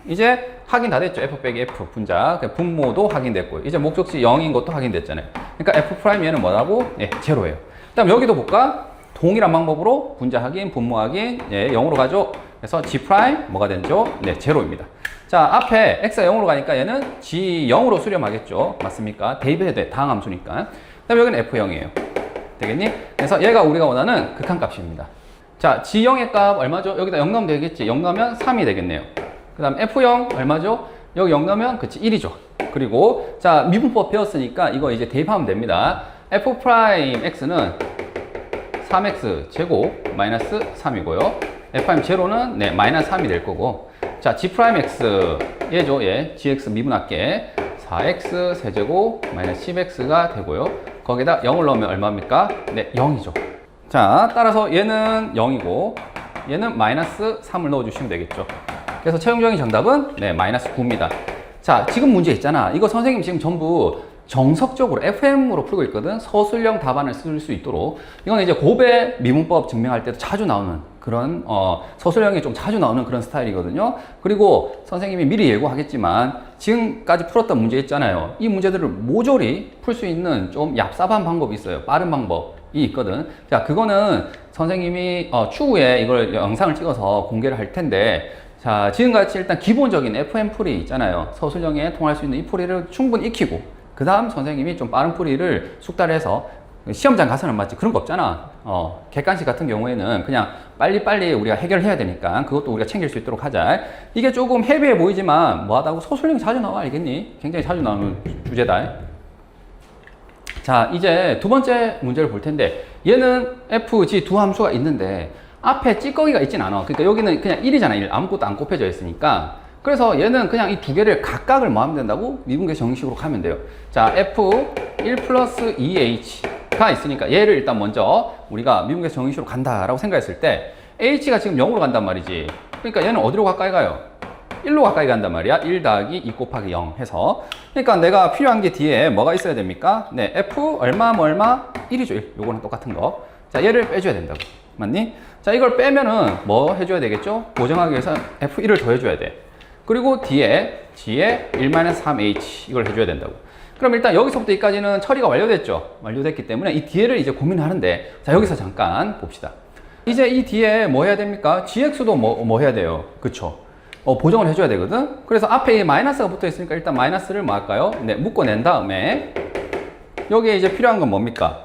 이제 확인 다 됐죠. f 빼기 f 분자. 분모도 확인됐고요. 이제 목적지 0인 것도 확인됐잖아요. 그러니까 f 프라임 얘는 뭐라고? 제로예요. 그다음 여기도 볼까? 동일한 방법으로 분자 확인, 분모 확인, 0으로 가죠. 그래서 g 프라임 뭐가 되죠? 제로입니다. 자, 앞에 x가 0으로 가니까 얘는 g0으로 수렴하겠죠. 맞습니까? 대입해야 돼. 다항 함수니까. 그 다음에 여기는 f0이에요. 되겠니? 그래서 얘가 우리가 원하는 극한값입니다. 자, g0의 값 얼마죠? 여기다 0 넣으면 되겠지. 0 넣으면 3이 되겠네요. 그 다음 f0 얼마죠? 여기 0 넣으면 그치 1이죠. 그리고 자, 미분법 배웠으니까 이거 이제 대입하면 됩니다. f 프라임 x는 3x 제곱 마이너스 3이고요. f 프라임 제로는 마이너스 3이 될 거고. 자, g 프라임 x 얘죠. gx 미분할게. 4x 세제곱 마이너스 10x가 되고요. 거기다 0을 넣으면 얼마입니까? 네, 0이죠. 자, 따라서 얘는 0이고 얘는 마이너스 3을 넣어주시면 되겠죠. 그래서 최종적인 정답은 네, 마이너스 9입니다. 자, 지금 문제 있잖아. 이거 선생님 지금 전부 정석적으로 FM으로 풀고 있거든. 서술형 답안을 쓸 수 있도록. 이건 이제 고배 미문법 증명할 때도 자주 나오는 그런 서술형이 좀 자주 나오는 그런 스타일이거든요. 그리고 선생님이 미리 예고하겠지만 지금까지 풀었던 문제 있잖아요. 이 문제들을 모조리 풀 수 있는 좀 얍삽한 방법이 있어요. 빠른 방법이 있거든. 자, 그거는 선생님이 추후에 이걸 영상을 찍어서 공개를 할 텐데, 자, 지금같이 일단 기본적인 FM 풀이 있잖아요. 서술형에 통할 수 있는 이 풀이를 충분히 익히고 그 다음 선생님이 좀 빠른 풀이를 숙달을 해서 시험장 가서는 맞지 그런 거 없잖아. 객관식 같은 경우에는 그냥 빨리빨리 우리가 해결해야 되니까 그것도 우리가 챙길 수 있도록 하자. 이게 조금 헤비해 보이지만 뭐하다고 서술형이 자주 나와, 알겠니? 굉장히 자주 나오는 주제다. 자, 이제 두 번째 문제를 볼 텐데, 얘는 f, g 두 함수가 있는데 앞에 찌꺼기가 있진 않아. 그러니까 여기는 그냥 1이잖아. 1. 아무것도 안 곱해져 있으니까. 그래서 얘는 그냥 이 두 개를 각각을 뭐 하면 된다고? 미분계 정식으로 가면 돼요. 자, f1 플러스 2h가 있으니까 얘를 일단 먼저 우리가 미분계 정식으로 간다라고 생각했을 때 h가 지금 0으로 간단 말이지. 그러니까 얘는 어디로 가까이 가요? 1로 가까이 간단 말이야. 1 더하기 2 곱하기 0 해서. 그러니까 내가 필요한 게 뒤에 뭐가 있어야 됩니까? 네, f 얼마 뭐 얼마? 1이죠. 1. 요거는 똑같은 거. 자, 얘를 빼줘야 된다고. 맞니? 자, 이걸 빼면은 뭐 해줘야 되겠죠? 고정하기 위해서 f1을 더 해줘야 돼. 그리고 뒤에 g에 1-3h 이걸 해줘야 된다고. 그럼 일단 여기서부터 여기까지는 처리가 완료됐죠. 완료됐기 때문에 이 뒤에를 이제 고민을 하는데, 자, 여기서 잠깐 봅시다. 이제 이 뒤에 뭐 해야 됩니까? gx도 뭐 해야 돼요? 그쵸? 보정을 해줘야 되거든. 그래서 앞에 이 마이너스가 붙어 있으니까 일단 마이너스를 뭐 할까요? 네, 묶어낸 다음에 여기에 이제 필요한 건 뭡니까?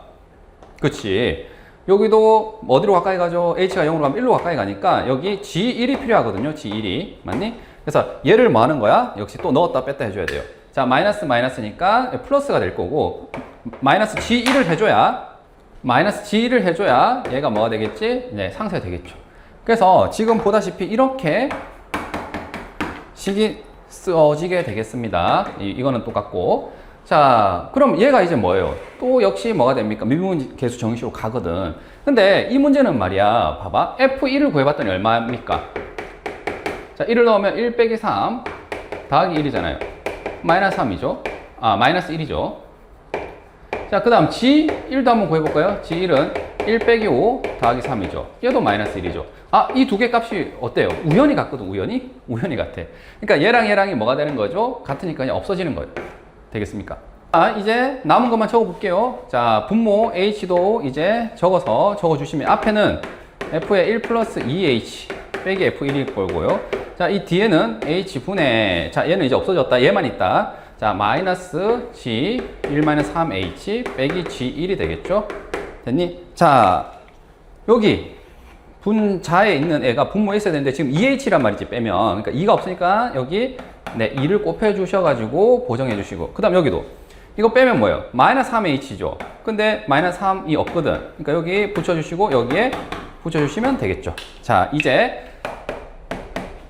그치? 여기도 어디로 가까이 가죠? h가 0으로 가면 1로 가까이 가니까 여기 g1이 필요하거든요. g1이. 맞니? 그래서 얘를 뭐 하는 거야? 역시 또 넣었다 뺐다 해줘야 돼요. 자, 마이너스니까 플러스가 될 거고, 마이너스 g1을 해줘야 얘가 뭐가 되겠지? 네, 상쇄가 되겠죠. 그래서 지금 보다시피 이렇게 식이 쓰어지게 되겠습니다. 이거는 똑같고. 자, 그럼 얘가 이제 뭐예요? 또 역시 뭐가 됩니까? 미분계수 정식으로 가거든. 근데 이 문제는 말이야, 봐봐. f1을 구해봤더니 얼마입니까? 자, 1을 넣으면 1 빼기 3 더하기 1이잖아요. 마이너스 3이죠. 마이너스 1이죠. 자, 그 다음 G1도 한번 구해볼까요? G1은 1 빼기 5 더하기 3이죠. 얘도 마이너스 1이죠. 이 두 개 값이 어때요? 우연히 같거든, 우연히? 우연히 같아. 그러니까 얘랑이 뭐가 되는 거죠? 같으니까 그냥 없어지는 거예요. 되겠습니까? 이제 남은 것만 적어볼게요. 자, 분모 H도 이제 적어주시면 앞에는 F의 1 플러스 2H 빼기 F1일 거고요. 자, 이 뒤에는 H분의, 자, 얘는 이제 없어졌다. 얘만 있다. 자, 마이너스 G 1-3H 빼기 G1이 되겠죠? 됐니? 자, 여기 분자에 있는 애가 분모에 있어야 되는데 지금 2H란 말이지, 빼면. 그러니까 2가 없으니까 여기 네, 2를 곱해 주셔가지고 보정해 주시고. 그 다음 여기도. 이거 빼면 뭐예요? 마이너스 3H죠. 근데 마이너스 3이 없거든. 그러니까 여기 붙여주시고 여기에 붙여주시면 되겠죠. 자, 이제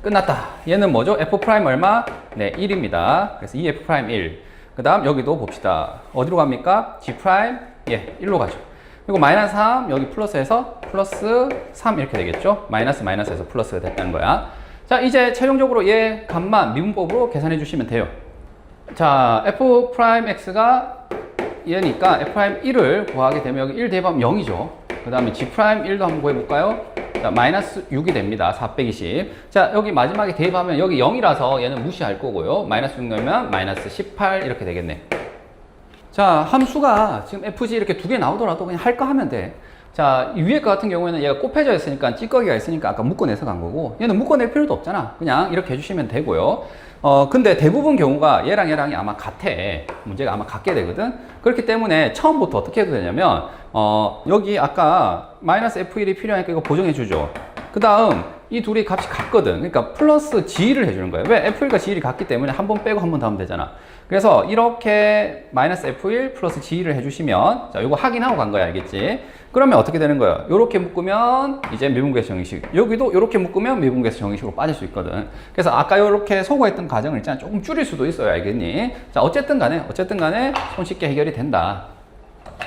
끝났다. 얘는 뭐죠? f' 얼마? 네, 1입니다. 그래서 2f' 1. 그 다음 여기도 봅시다. 어디로 갑니까? g'? 예, 1로 가죠. 그리고 마이너스 3, 여기 플러스해서 플러스 3 이렇게 되겠죠? 마이너스에서 플러스가 됐다는 거야. 자, 이제 최종적으로 얘 값만 미분법으로 계산해 주시면 돼요. 자, f'x가 얘니까 f'1을 구하게 되면 여기 1 대입하면 0이죠. 그 다음에 g'1도 한번 구해볼까요? 자, 마이너스 6이 됩니다. 4 빼기 10. 자, 여기 마지막에 대입하면 여기 0이라서 얘는 무시할 거고요. 마이너스 6 넣으면 마이너스 18 이렇게 되겠네. 자, 함수가 지금 fg 이렇게 두 개 나오더라도 그냥 할 거 하면 돼. 자, 이 위에 거 같은 경우에는 얘가 곱해져 있으니까 찌꺼기가 있으니까 아까 묶어내서 간 거고, 얘는 묶어낼 필요도 없잖아. 그냥 이렇게 해주시면 되고요. 근데 대부분 경우가 얘랑이 아마 같아. 문제가 아마 같게 되거든. 그렇기 때문에 처음부터 어떻게 해도 되냐면 여기 아까 마이너스 f1이 필요하니까 이거 보정해 주죠. 그 다음 이 둘이 값이 같거든. 그러니까 플러스 G를 해주는 거예요. 왜? F1과 G를 같기 때문에 한 번 빼고 한 번 더 하면 되잖아. 그래서 이렇게 마이너스 F1 플러스 G를 해주시면, 자, 이거 확인하고 간 거야. 알겠지? 그러면 어떻게 되는 거예요? 요렇게 묶으면 이제 미분계수 정의식. 여기도 요렇게 묶으면 미분계수 정의식으로 빠질 수 있거든. 그래서 아까 요렇게 소거했던 과정을 있잖아. 조금 줄일 수도 있어요. 알겠니? 자, 어쨌든 간에 손쉽게 해결이 된다.